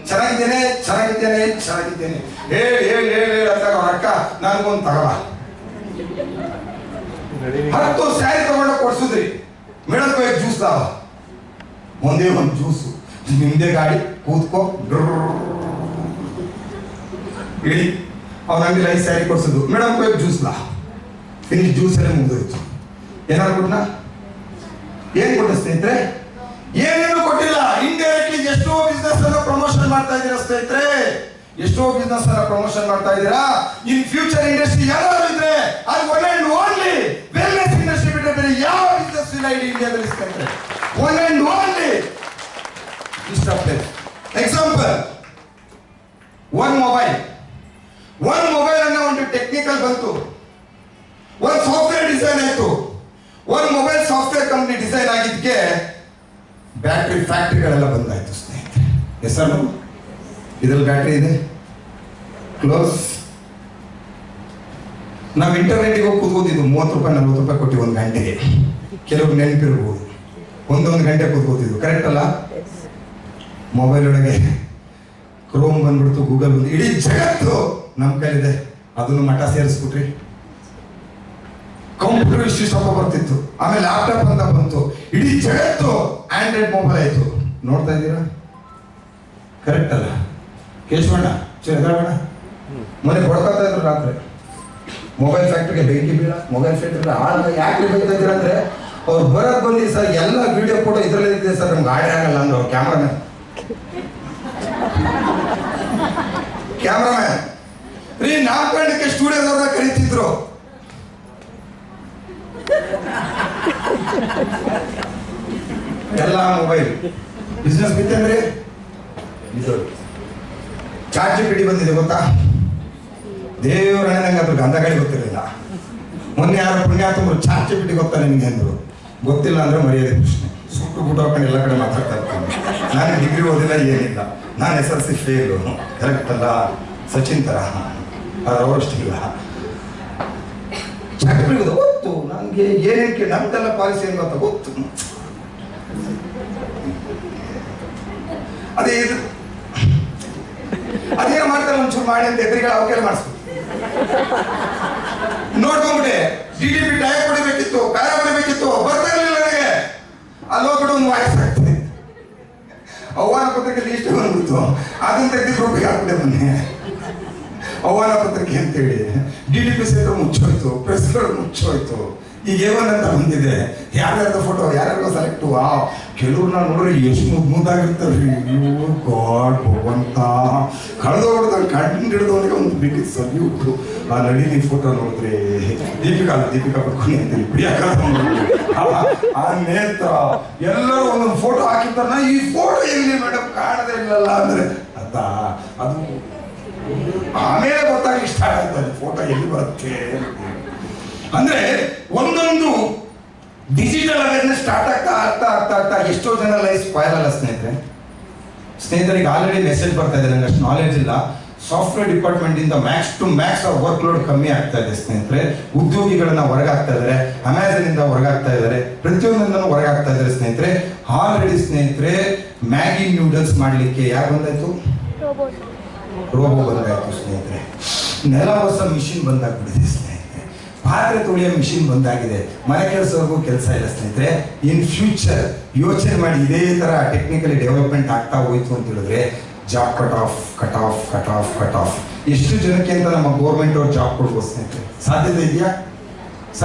[SPEAKER 1] ಚೆನ್ನಾಗಿದ್ದೇನೆ ಹೇಳಿ ಅಂದಾಗ ಅವ್ರ ಅಕ್ಕ ನನಗೊಂದು ತಗವ 10 ಸ್ಯಾರಿ ತಗೊಂಡ ಕೊಡ್ಸುದ್ರಿ. ಮೇಡಮ್ ಜ್ಯೂಸ್ ದಾವ, ಒಂದೇ ಒಂದು ಜ್ಯೂಸು, ನಿಮ್ದೇ ಗಾಡಿ, ಕೂತ್ಕೋ ಇಳಿ. ಅವ್ರ ಅಂಗಡಿ 5 ಸ್ಯಾರಿ ಕೊಡ್ಸೋದು, ಮೇಡಮ್ ಜ್ಯೂಸ್ ಲಾ, ಫಿನಿಶ್ ಜ್ಯೂಸ್ ಎಲ್ಲ ಮುಗಿದೋಯ್ತು. ಏನಾದ್ರು ಕೊಟ್ಟ? ಏನ್ ಕೊಟ್ಟ ಸ್ನೇಹಿತರೆ? ಏನೇನು ಕೊಟ್ಟಿಲ್ಲ. ಇಂಡೈರೆಕ್ಟ್ಲಿ ಎಷ್ಟೋ ಬಿಸ್ನೆಸ್ ಅನ್ನ ಪ್ರಮೋಷನ್ ಮಾಡ್ತಾ ಇದ್ದೀರಾ ಸ್ನೇಹಿತರೆ, ಎಷ್ಟೋ ಬಿಸ್ನೆಸ್ ಅನ್ನ ಪ್ರಮೋಷನ್ ಮಾಡ್ತಾ ಇದ್ದೀರಾ. ಇನ್ ಫ್ಯೂಚರ್ ಇಂಡಸ್ಟ್ರಿ ಯಾರು ಇದ್ರೆ ಅದು one and only wellness industry ಬಿಟ್ಟರೆ ಬೇರೆ ಯಾವ ಬಿಸ್ನೆಸ್ ಇಲ್ಲ ಇಡೀ ಇಂಡಿಯಾದಲ್ಲಿ ಸ್ನೇಹಿತರೆ. One and only example, one mobile ಅನ್ನ ಒಂದು ಟೆಕ್ನಿಕಲ್ ಬಂತು, ಒಂದು ಸಾಫ್ಟ್ವೇರ್ ಡಿಸೈನ್ ಆಯ್ತು. ಒಂದು ಮೊಬೈಲ್ ಸಾಫ್ಟ್ವೇರ್ ಕಂಪನಿ ಡಿಸೈನ್ ಆಗಿದ್ದಕ್ಕೆ ಬ್ಯಾಟ್ರಿ ಫ್ಯಾಕ್ಟ್ರಿಗಳೆಲ್ಲ ಬಂದಾಯ್ತು ಸ್ನೇಹಿತರೆ. ಹೆಸರು ಇದ್ರಲ್ಲಿ ಬ್ಯಾಟ್ರಿ ಇದೆ, ಕ್ಲೋಸ್. ನಾವು ಇಂಟರ್ನೆಟ್ಗೆ ಹೋಗಿ ಕೂತ್ಕೋತಿದ್ವು, 30 ರೂಪಾಯಿ 40 ರೂಪಾಯಿ ಕೊಟ್ಟು 1 ಗಂಟೆಗೆ. ಕೆಲವರು ನೆನಪಿರ್ಬೋದು, 1 ಗಂಟೆ ಕೂತ್ಕೋತಿದ್ವು. ಕರೆಕ್ಟ್ ಅಲ್ಲ? ಮೊಬೈಲ್ ಒಳಗೆ ಕ್ರೋಮ್ ಬಂದ್ಬಿಡ್ತು, ಗೂಗಲ್ ಬಂದು, ಇಡೀ ಜಗತ್ತು ನಮ್ಮ ಕೈಲಿದೆ. ಅದನ್ನು ಮಠ ಸೇರಿಸ್ಬಿಟ್ರಿ. ಕಂಪ್ಯೂಟರ್ ಇಷ್ಟು ಸ್ವಲ್ಪ ಬರ್ತಿತ್ತು, ಆಮೇಲೆ ಲ್ಯಾಪ್ಟಾಪ್ ಅಂತ ಬಂತು, ಇಡೀ ಜಗತ್ತು ಆಂಡ್ರಾಯ್ಡ್ ಮೊಬೈಲ್ ಆಯ್ತು. ನೋಡ್ತಾ ಇದ್ದೀರಾ? ಕರೆಕ್ಟ್ ಅಲ್ಲ ಕೇಶವಣ್ಣ? ಚಿರಗಾಡೋಣ ಮೊನ್ನೆ ಕೊಡ್ಕೊತಾ ಇದ್ರು ರಾತ್ರಿ ಮೊಬೈಲ್ ಫ್ಯಾಕ್ಟ್ರಿಗೆ ಬೆಂಕಿ ಬೀಳ, ಮೊಬೈಲ್ ಫ್ಯಾಕ್ಟ್ರಿಗೆ ಯಾಕೆ ಬೈತಾ ಇದ್ದೀರ ಅಂದ್ರೆ ಅವ್ರು ಬರೋದು ಬಂದಿ ಸರ್, ಎಲ್ಲ ವಿಡಿಯೋ ಫೋಟೋ ಇದ್ರಲ್ಲೇ ಇದೆ ಸರ್, ನಮ್ಗೆ ಆಡೇ ಆಗಲ್ಲ ಅಂದ್ರೆ ಅವ್ರು ಕ್ಯಾಮ್ರಾಮ್ಯಾನ್ ರೀ 4 ಗಂಟೆಗೆ ಸ್ಟುಡಿಯೋದವ್ರನ್ನ ಕರೀತಿದ್ರು. ಎಲ್ಲ ಮೊಬೈಲ್ ಬಿಸ್ನೆಸ್ ಬಿತ್ತಂದ್ರೆ ಇದು ಚಾಟ್ ಜಿಪಿಟಿ ಬಂದಿದೆ ಗೊತ್ತಾ? ದೇವ್ರ ನಂಗೆ ಅದ್ರ ಗಂಧಗಳೇ ಗೊತ್ತಿರಲಿಲ್ಲ. ಮೊನ್ನೆ ಯಾರು ಪುಣ್ಯಾತ್ಮರು ಚಾಟ್ ಜಿಪಿಟಿ ಗೊತ್ತಾ ನಿಮ್ಗೆ ಅಂದ್ರು. ಗೊತ್ತಿಲ್ಲ ಅಂದ್ರೆ ಮರ್ಯಾದೆ ಪ್ರಶ್ನೆ. ಸುಟ್ಟು ಬುಟ್ಟು ಹಾಕೊಂಡು ಎಲ್ಲ ಕಡೆ ಮಾತಾಡ್ತಾ ಇರ್ತೀನಿ. ನಾನು ಡಿಗ್ರಿ ಓದಿಲ್ಲ, ಏನಿಲ್ಲ, ನಾನು SSLC ಫೇಲು. ಕರೆಕ್ಟ್ ಅಲ್ಲ? ಸಚಿನ್ ತರ ಆದ್ರೆ ಅವರಷ್ಟಿಲ್ಲ. ಚಾಟ್ ಜಿಪಿಟಿ ಗೊತ್ತು ನನಗೆ, ಏನಕ್ಕೆ ನಮ್ದೆಲ್ಲ ಪಾಲಿಸಿ ಏನು ಗೊತ್ತಾ ಗೊತ್ತು. ಅದೇ ಇದು ಅದೇನೋ ಮಾಡ್ತಾರೆ, ಒಂಚೂರು ಮಾಡಿ ಅಂತ ಎದುರುಗಳು ಅವಕ್ಕೆಲ್ಲ ಮಾಡಿಸ್ಬೇಕು. ನೋಡ್ಕೊಂಡ್ಬಿಟ್ಟೆ GDP ಟೈಪ್ ಹೊಡಿಬೇಕಿತ್ತು, ಪ್ಯಾರ ಹೊಡಿಬೇಕಿತ್ತು, ಬರ್ತಾ ಇರಲಿಲ್ಲ ನನಗೆ. ಅಲ್ಲಿ ಹೋಗ್ಬಿಟ್ಟು ಒಂದು ವಾಯ್ಸ್ ಆಗ್ತದೆ, ಆಹ್ವಾನ ಪತ್ರಿಕೆ ಲೀಸ್ಟ್ ಬಂದ್ಬಿಡ್ತು, ಅದನ್ನ ತೆಗೆದು ರೂಪಿಗೆ ಹಾಕ್ಬಿಟ್ಟೆ ಮೊನ್ನೆ. ಆಹ್ವಾನ ಪತ್ರಿಕೆ ಅಂತೇಳಿ DDP ಸೇರು ಮುಚ್ಚೋಯ್ತು, ಪ್ರೆಸ್ಗಳು ಮುಚ್ಚೋಯ್ತು. ಈಗ ಏವನ್ ಅಂತ ಬಂದಿದೆ, ಯಾರ್ಯಾರ್ದು ಫೋಟೋ ಯಾರ್ಯಾರು ಸೆಲೆಕ್ಟು. ಕೆಲವ್ರನ್ನ ನೋಡ್ರಿ ಎಷ್ಟು ಮುದ್ದಾಗಿರ್ತಾರ್ರಿ. ಇವು ಗಾಡ್ ಭಗವಂತ ಕಳೆದೋಗ್ಬಿಡ್ತಾರೆ. ಕಂಡು ಹಿಡಿದವನಿಗೆ ಒಂದು ಬಿಗಿ ಸಲ್ಯೂಟ್. ಆ ನಳಿನಿ ಫೋಟೋ ನೋಡಿದ್ರೆ ದೀಪಿಕಾ ಪಡ್ಕೊಂಡು ಅಂತೀವಿ ಪ್ರಿಯಾಂಕಾ ಆ ನೇತ್ರ ಎಲ್ಲರೂ ಒಂದೊಂದು ಫೋಟೋ ಹಾಕಿರ್ತಾರ. ಈ ಫೋಟೋ ಎಲ್ಲಿ ಮೇಡಮ್ ಕಾಣದೇ ಇಲ್ಲಲ್ಲ ಅಂದ್ರೆ ಅದು ಆಮೇಲೆ ಗೊತ್ತಾಗಿ ಸ್ಟಾರ್ಟ್ ಆಗ್ತದೆ ಫೋಟೋ ಎಲ್ಲಿ ಬರುತ್ತೆ ಅಂದ್ರೆ. ಒಂದೊಂದು ಡಿಜಿಟಲ್ ಅವೇರ್ನೆಸ್ ಸ್ಟಾರ್ಟ್ ಆಗ್ತಾ ಎಷ್ಟೋ ಜನ ಲೈಫ್ ಸ್ಪಾಯ್ಲ್ ಅಲ್ಲ ಸ್ನೇಹಿತರಿಗೆ ಆಲ್ರೆಡಿ ಮೆಸೇಜ್ ಬರ್ತಾ ಇದೆ, ನಂಗೆ ಅಷ್ಟು ನಾಲೆಜ್ ಇಲ್ಲ. ಸಾಫ್ಟ್ವೇರ್ ಡಿಪಾರ್ಟ್ಮೆಂಟ್ ಇಂದ max to max work load ಕಮ್ಮಿ ಆಗ್ತಾ ಇದೆ ಸ್ನೇಹಿತರೆ. ಉದ್ಯೋಗಿಗಳನ್ನ ಹೊರಗಾಗ್ತಾ ಇದ್ದಾರೆ, ಅಮೆಝಾನ್ ಇಂದ ಹೊರಗಾಗ್ತಾ ಇದ್ದಾರೆ, ಪ್ರತಿಯೊಂದನ್ನು ಹೊರಗಾಗ್ತಾ ಇದ್ದಾರೆ ಸ್ನೇಹಿತರೆ. ಆಲ್ರೆಡಿ ಸ್ನೇಹಿತರೆ ಮ್ಯಾಗಿ ನೂಡಲ್ಸ್ ಮಾಡ್ಲಿಕ್ಕೆ ಯಾರು ಬಂದಾಯ್ತು? ರೋಬೋ ಬಂದಾಯ್ತು ಸ್ನೇಹಿತರೆ. ನೆಲ ಹೊಸ ಮಿಷಿನ್ ಬಂದಾಗ್ಬಿಟ್ಟಿದೆ ಸ್ನೇಹಿತರೆ. ಪಾತ್ರೆ ತೊಳೆಯೋ ಮಿಷಿನ್ ಬಂದಾಗಿದೆ. ಮನೆ ಕೆಲಸವರೆಗೂ ಕೆಲಸ ಇಲ್ಲ ಸ್ನೇಹಿತರೆ. ಇನ್ ಫ್ಯೂಚರ್ ಯೋಚನೆ ಮಾಡಿ, ಇದೇ ತರ ಟೆಕ್ನಿಕಲಿ ಡೆವಲಪ್ಮೆಂಟ್ ಆಗ್ತಾ ಹೋಯ್ತು ಅಂತ ಹೇಳಿದ್ರೆ ಜಾಬ್ ಕಟ್ ಆಫ್. ಎಷ್ಟು ಜನಕ್ಕೆ ಅಂತ ನಮ್ಮ ಗೌರ್ಮೆಂಟ್ ಅವ್ರು ಜಾಬ್ ಕೊಡ್ಬೋದು ಸ್ನೇಹಿತರೆ? ಸಾಧ್ಯತೆ ಇದೆಯಾ?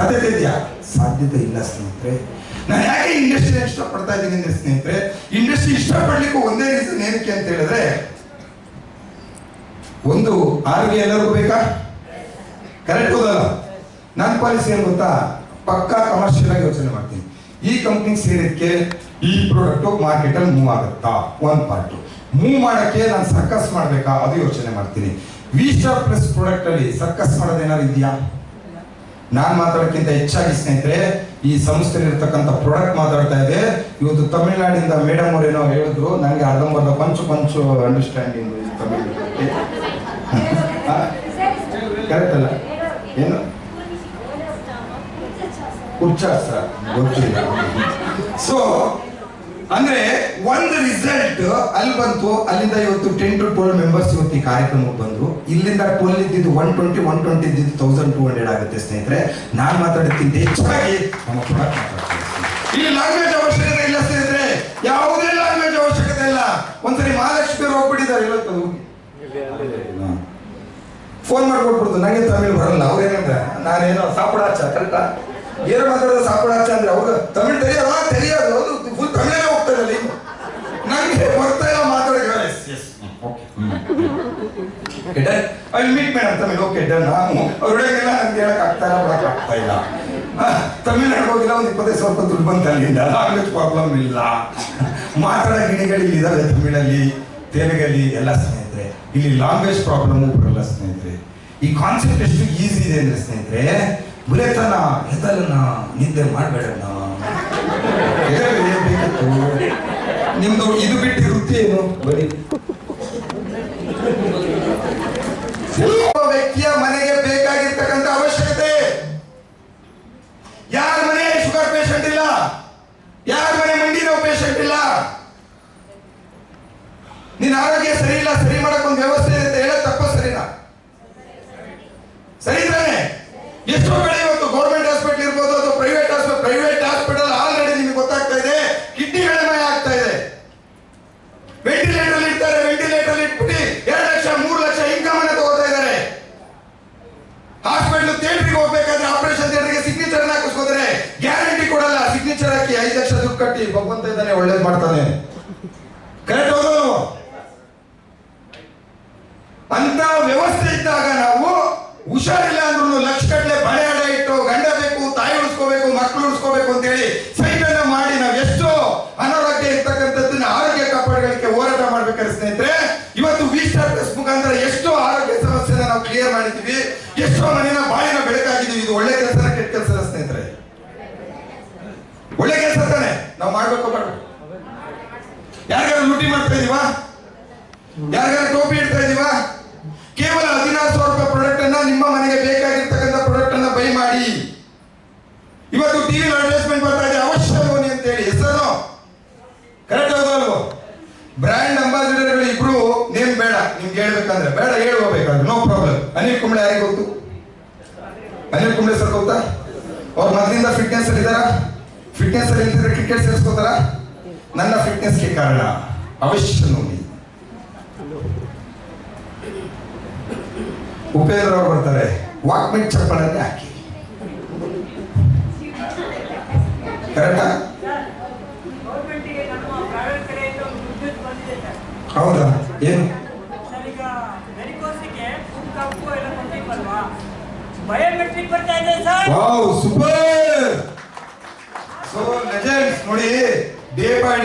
[SPEAKER 1] ಸಾಧ್ಯತೆ ಇಲ್ಲ ಸ್ನೇಹಿತರೆ. ನಾನು ಯಾಕೆ ಇಂಡಸ್ಟ್ರಿ ಇಷ್ಟಪಡ್ತಾ ಇದ್ದೀನಿ ಅಂದ್ರೆ ಸ್ನೇಹಿತರೆ, ಇಂಡಸ್ಟ್ರಿ ಇಷ್ಟಪಡ್ಲಿಕ್ಕೂ ಒಂದೇ ರೀಸನ್ ಏನಕ್ಕೆ ಅಂತ ಹೇಳಿದ್ರೆ, ಒಂದು ಆರೋಗ್ಯ ಎಲ್ಲರಿಗೂ ಬೇಕಾ? ಕರೆಕ್ಟ್ ಹೋದಲ್ಲ? ನನ್ನ ಪಾಲಿಸಿ ಏನು ಗೊತ್ತಾ? ಪಕ್ಕಾ ಕಮರ್ಷಿಯಲ್ ಆಗಿ ಯೋಚನೆ ಮಾಡ್ತೀನಿ. ಈ ಕಂಪ್ನಿಗೆ ಸೇರಿದಕ್ಕೆ ಈ ಪ್ರಾಡಕ್ಟ್ ಮಾರ್ಕೆಟ್ ಅಲ್ಲಿ ಮೂವ್ ಆಗುತ್ತಾ? ಒಂದು ಪಾರ್ಟ್. ಮೂವ್ ಮಾಡಕ್ಕೆ ನಾನು ಸರ್ಕಸ್ ಮಾಡ್ಬೇಕಾ? ಅದು ಯೋಚನೆ ಮಾಡ್ತೀನಿ. V-Star Plus ಪ್ರಾಡಕ್ಟ್ ಅಲ್ಲಿ ಸರ್ಕಸ್ ಮಾಡೋದೇನಾದ್ರು ಇದೆಯಾ? ನಾನು ಮಾತಾಡೋಕ್ಕಿಂತ ಹೆಚ್ಚಾಗಿ ಸ್ನೇಹಿತರೆ ಈ ಸಂಸ್ಥೆಯಲ್ಲಿ ಇರ್ತಕ್ಕಂಥ ಪ್ರಾಡಕ್ಟ್ ಮಾತಾಡ್ತಾ ಇದೆ. ಇವತ್ತು ತಮಿಳ್ನಾಡಿಂದ ಮೇಡಮ್ ಅವರೇನೋ ಹೇಳಿದ್ರು, ನನಗೆ ಅರ್ಧಂಬರ್ಧ ಕೊಂಚು ಅಂಡರ್ಸ್ಟ್ಯಾಂಡಿಂಗ್ ತಮಿಳ್. ಕರೆಕ್ಟ್ ಅಲ್ಲ? ಏನು ಕುರ್ಚಾಸ ಗೊತ್ತಿಲ್ಲ. ಸೊ ಅಂದ್ರೆ ಒಂದು ರಿಸಲ್ಟ್ ಅಲ್ಲಿ ಬಂತು. ಅಲ್ಲಿಂದ ಇವತ್ತು 10 to 12 ಮೆಂಬರ್ಸ್ ಇವತ್ತು ಈ ಕಾರ್ಯಕ್ರಮಕ್ಕೆ ಬಂದ್ರು. ಇಲ್ಲಿಂದ 12 ಇದ್ದಿದ್ದು 120 ಇದ್ದಿದ್ದು 1200 ಆಗುತ್ತೆ ಸ್ನೇಹಿತರೆ. ನಾನು ಮಾತಾಡೋಕ್ಕಿಂತ ಹೆಚ್ಚಾಗಿ ನಮ್ಮ ಪ್ರಾಡಕ್ಟ್ ಮಾತಾಡ್ತೀನಿ. ಇಲ್ಲಿ ಲ್ಯಾಂಗ್ವೇಜ್ ಅವಶ್ಯಕತೆ ಇಲ್ಲ ಸ್ನೇಹಿತರೆ, ಯಾವುದೇ ಲ್ಯಾಂಗ್ವೇಜ್ ಅವಶ್ಯಕತೆ ಇಲ್ಲ. ಒಂದ್ಸರಿ ಮಹಾಲಕ್ಷ್ಮಿ ಹೋಗ್ಬಿಟ್ಟಿದ್ದಾರೆ, ಇವತ್ತು ಫೋನ್ ಮಾಡ್ಕೊಟ್ಬಿಡ್ತು, ನನಗೆ ತಮಿಳ್ ಬರಲ್ಲ. ಅವ್ರೇನಂದ್ರೆ ನಾನೇನೋ ಸಾಪುಡಾಚ ಕರೆಕ್ಟಾ ಏನು ಮಾತಾಡೋದು ಸಾಪುಡಾಚ ಅಂದ್ರೆ ಅವ್ರು ತಮಿಳ್ ತಿಳಿಯೋದು ಅದು ಫುಲ್ ತಮಿಳೇ ಹೋಗ್ತಾರೆ. ನನಗೆ ಬರ್ತಾ ಇಲ್ಲ ಮಾತಾಡೋಕೆ. I meet madam Tamil. Okay done. ನಾನು ಅವ್ರೊಳಗೆಲ್ಲ ನನ್ಗೆ ಹೇಳಕ್ ಆಗ್ತಾ ಇಲ್ಲ. ತಮಿಳ್ನಾಡು ಹೋಗಿಲ್ಲ, ಒಂದು 25,000 ದುಡ್ಡು ಬಂತು ಅಲ್ಲಿಂದ. ಲ್ಯಾಂಗ್ವೇಜ್ ಪ್ರಾಬ್ಲಮ್ ಇಲ್ಲ, ಮಾತಾಡೋ ಗಿಣಿಗಳು ಇದಾವೆ ತಮಿಳಲ್ಲಿ, ತೆಲುಗಲ್ಲಿ ಎಲ್ಲ ಸ್ನೇಹಿತರೆ. ಇಲ್ಲಿ ಲ್ಯಾಂಗ್ವೇಜ್ ಪ್ರಾಬ್ಲಮ್ ಬರಲ್ಲ ಸ್ನೇಹಿತರೆ. ಈ ಕಾನ್ಸೆಪ್ಟ್ ಎಷ್ಟು ಈಸಿ ಇದೆ ಅಂದ್ರೆ ಸ್ನೇಹಿತರೆ, ಬುಲೆತನ ಎದಲನ್ನ ನಿದ್ದೆ ಮಾಡಬೇಡಣ್ಣ. ನಿಮ್ದು ಇದು ಬಿಟ್ಟು ವೃತ್ತಿ ಏನು? ಬರೀ ವ್ಯಕ್ತಿಯ ಮನೆಗೆ ಬೇಕಾಗಿರ್ತಕ್ಕಂಥ ಅವಶ್ಯಕತೆ. ಯಾರ ಮನೆ ಶುಗರ್ ಪೇಷಂಟ್ ಇಲ್ಲ, ಯಾರ ಮನೆ ಮಂಡಿ ನೋವು ಪೇಷಂಟ್ ಇಲ್ಲ. ನಿನ್ನ ಆರೋಗ್ಯ ಸರಿ ಇಲ್ಲ, ಸರಿ ಮಾಡಕ್ ಒಂದು ವ್ಯವಸ್ಥೆ ಇರುತ್ತೆ. ಹೇಳೋದು ತಪ್ಪ ಸರಿನಾ? ಸರಿ ತಾನೆ? ಎಷ್ಟೋ ಕಡೆ ಇವತ್ತು ಗೌರ್ಮೆಂಟ್ ಹಾಸ್ಪಿಟಲ್ ಒಳ್ಳೇದು ಮಾಡ್ತಾನೆ. ಕರೆಕ್ಟ್ ಹೌದು? ಅಂತ ವ್ಯವಸ್ಥೆ ಇದ್ದಾಗ ನಾವು ಹುಷಾರಿಲ್ಲ ಅಂದ್ರೂ ಲಕ್ಷ ಗಟ್ಟಲೆ ಬಳೆ ಅಡ ಇಟ್ಟು ಗಂಡ ಬೇಕು, ತಾಯಿ ಉಳಿಸ್ಕೋಬೇಕು, ಮಕ್ಕಳು ಉಳಿಸ್ಕೋಬೇಕು ಅಂತ ಹೇಳಿ ಸೈಟನ್ನ ಮಾಡಿ ನಾವು ಎಷ್ಟೋ ಅನಾರೋಗ್ಯ ಇರ್ತಕ್ಕಂಥದ್ದನ್ನ ಆರೋಗ್ಯ ಕಾಪಾಡಲಿಕ್ಕೆ ಹೋರಾಟ ಮಾಡ್ಬೇಕಾದ್ರೆ ಸ್ನೇಹಿತರೆ, ಇವತ್ತು V-Star Plus ಮುಖಾಂತರ ಎಷ್ಟೋ ಆರೋಗ್ಯ ಸಮಸ್ಯೆನ ನಾವು ಕ್ಲಿಯರ್ ಮಾಡಿದ್ದೀವಿ, ಎಷ್ಟೋ ಮನೆಯ ಬಾಳಿನ ಬೆಳಕಾಗಿದ್ದೀವಿ. ಇದು ಒಳ್ಳೆ ಕೆಲಸನ ಕೆಟ್ಟ ಕೆಲಸನ ಸ್ನೇಹಿತರೆ? ಒಳ್ಳೆ ಕೆಲಸ ತಾನೆ, ನಾವು ಮಾಡ್ಬೇಕು ಮಾಡ್ಬೇಕು. ಯಾರಿಗಾರು ಲೂಟಿ ಮಾಡ್ತಾ ಇದೀವಾ? ಯಾರಿಗಾರು ಟೋಪಿ ಇಡ್ತಾ ಇದೀವಾ? ಕೇವಲ 16,000 ರೂಪಾಯಿ ಪ್ರಾಡಕ್ಟ್ ಅನ್ನ ನಿಮ್ಮ ಮನೆಗೆ ಬೇಕಾಗಿರ್ತಕ್ಕಂಥ ಪ್ರಾಡಕ್ಟ್ ಅನ್ನ ಬೈ ಮಾಡಿ. ಇವತ್ತು ಟಿವಿ ಅಡ್ವರ್ಟೈಸ್ಮೆಂಟ್ ಬರ್ತಾ ಇದೆ, ಅವಶ್ಯ ಬನ್ನಿ ಅಂತ ಹೇಳಿ. ಹೆಸರು ಕರೆಕ್ಟ್ ಹೌದು ಅಲ್ವೋ? ಬ್ರ್ಯಾಂಡ್ ಅಂಬಾಸಿಡರ್ಗಳು ಇಬ್ರು ನೇಮ್ ಬೇಡ ನಿಮ್ಗೆ ಹೇಳ್ಬೇಕಂದ್ರೆ, ಬೇಡ ಹೇಳ್ಬೇಕಾದ್ರೆ ನೋ ಪ್ರಾಬ್ಲಮ್. ಅನಿಲ್ ಕುಂಬ್ಳೆ ಯಾರಿಗೆ ಗೊತ್ತು? ಅನಿಲ್ ಕುಂಬ್ಳೆ ಸರ್ ಗೊತ್ತಾ? ಅವ್ರ ಮೊದಲಿಂದ ಫಿಟ್ನೆಸ್ ಅಲ್ಲಿ ಇದಾರ? ಫಿಟ್ನೆಸ್ ಅಲ್ಲಿ ಇಲ್ದಿದ್ರೆ ಕ್ರಿಕೆಟ್ ಸೇರಿಸ್ಕೋತಾರ? ನನ್ನ ಫಿಟ್ನೆಸ್ಗೆ ಕಾರಣ ಅವಶ್ಯ ನೋಡಿ. ಉಪೇಂದ್ರ ಅವರು ಬರ್ತಾರೆ, ವಾಕ್ಮೆಂಟ್ ಚಪ್ಪಲನ್ನೇ ಹಾಕಿ. ಕರೆಕ್ಟಾ? ಹೌದಾ? ಏನು ವಾವ್ ಸೂಪರ್. ಸೊ ಲೆಜೆಂಡ್ಸ್ ನೋಡಿ, ಡೇ ಬೈ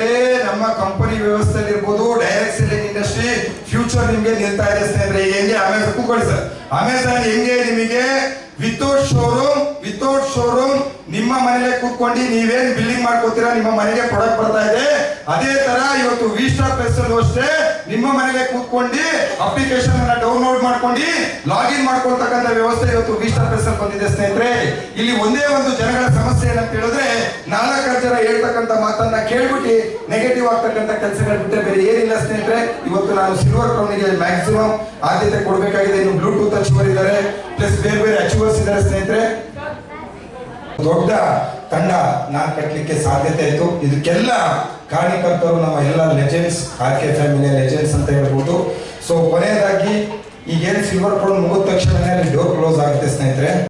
[SPEAKER 1] ಡೇ ನಮ್ಮ ಕಂಪನಿ ವ್ಯವಸ್ಥೆಯಲ್ಲಿ ಇರ್ಬೋದು, ಡೈರೆಕ್ಟ್ ಸೆಲ್ಲಿಂಗ್ ಇಂಡಸ್ಟ್ರಿ ಫ್ಯೂಚರ್ ನಿಮ್ಗೆ ನಿಲ್ತಾ ಇದೆ ಸ್ನೇಹಿತರೆ. ಹೆಂಗೆ ಅಮೆಝಾನ್ ಕೂತ್ಕೊಳ್ಳಿ ಸರ್, ಅಮೆಝಾನ್ ಹೆಂಗೆ ನಿಮಗೆ ವಿತೌಟ್ ಶೋರೂಮ್ ನಿಮ್ಮ ಮನೇಲೆ ಕೂತ್ಕೊಂಡು ನೀವೇನ್ ಬಿಲ್ಲಿಂಗ್ ಮಾಡ್ಕೋತೀರಾ, ನಿಮ್ಮ ಮನೆಗೆ ಪ್ರಾಡಕ್ಟ್ ಬರ್ತಾ ಇದೆ. ಅದೇ ತರ ಇವತ್ತು V-Star Plus ಅಲ್ಲೂ ಅಷ್ಟೇ ನಿಮ್ಮ ಮನೆಗೆ ಕೂತ್ಕೊಂಡು ಅಪ್ಲಿಕೇಶನ್ ಅನ್ನ ಡೌನ್ಲೋಡ್ ಮಾಡ್ಕೊಂಡು ಲಾಗಿನ್ ಮಾಡ್ಕೊಳ್ತಕ್ಕಂಥ ವ್ಯವಸ್ಥೆ ಇವತ್ತು V-Star Plus ಅಲ್ಲಿ ಬಂದಿದೆ ಸ್ನೇಹಿತರೆ. ಇಲ್ಲಿ ಒಂದೇ ಒಂದು ಜನಗಳ ಸಮಸ್ಯೆ ಏನಂತ ಹೇಳಿದ್ರೆ, 4 ಜನ ಹೇಳ್ತಕ್ಕಂಥ ಮಾತನ್ನ ಕೇಳ್ಬಿಟ್ಟು ನೆಗೆಟಿವ್ ಆಗ್ತಕ್ಕಂಥ ಕೆಲಸಗಳು ಬಿಟ್ಟರೆ ಬೇರೆ ಏನಿಲ್ಲ ಸ್ನೇಹಿತರೆ. ಇವತ್ತು ನಾನು ಸಿಲ್ವರ್ ಕ್ರೌನ್ಗೆ ಮ್ಯಾಕ್ಸಿಮಮ್ ಆದ್ಯತೆ ಕೊಡಬೇಕಾಗಿದೆ. ಇನ್ನು ಬ್ಲೂಟೂತ್ ಅಚೀವರ್ ಇದ್ದಾರೆ, ಪ್ಲಸ್ ಬೇರೆ ಬೇರೆ ಅಚೀವರ್ಸ್ ಇದ್ದಾರೆ ಸ್ನೇಹಿತರೆ. ದೊಡ್ಡ ತಂಡ ನಾನು ಕಟ್ಟಲಿಕ್ಕೆ ಸಾಧ್ಯತೆ ಇತ್ತು. ಇದಕ್ಕೆಲ್ಲ ಕಾರಣಕರ್ತರು ನಮ್ಮ ಎಲ್ಲ ಲೆಜೆಂಡ್ಸ್, RK ಫ್ಯಾಮಿಲಿಯ ಲೆಜೆಂಡ್ಸ್ ಅಂತ ಹೇಳ್ಬೋದು. ಸೊ ಕೊನೆಯದಾಗಿ ಈಗೇನು ಸಿಲ್ವರ್ ಕ್ರೌನ್ ಮುಗಿದ ತಕ್ಷಣ ಡೋರ್ ಕ್ಲೋಸ್ ಆಗುತ್ತೆ ಸ್ನೇಹಿತರೆ.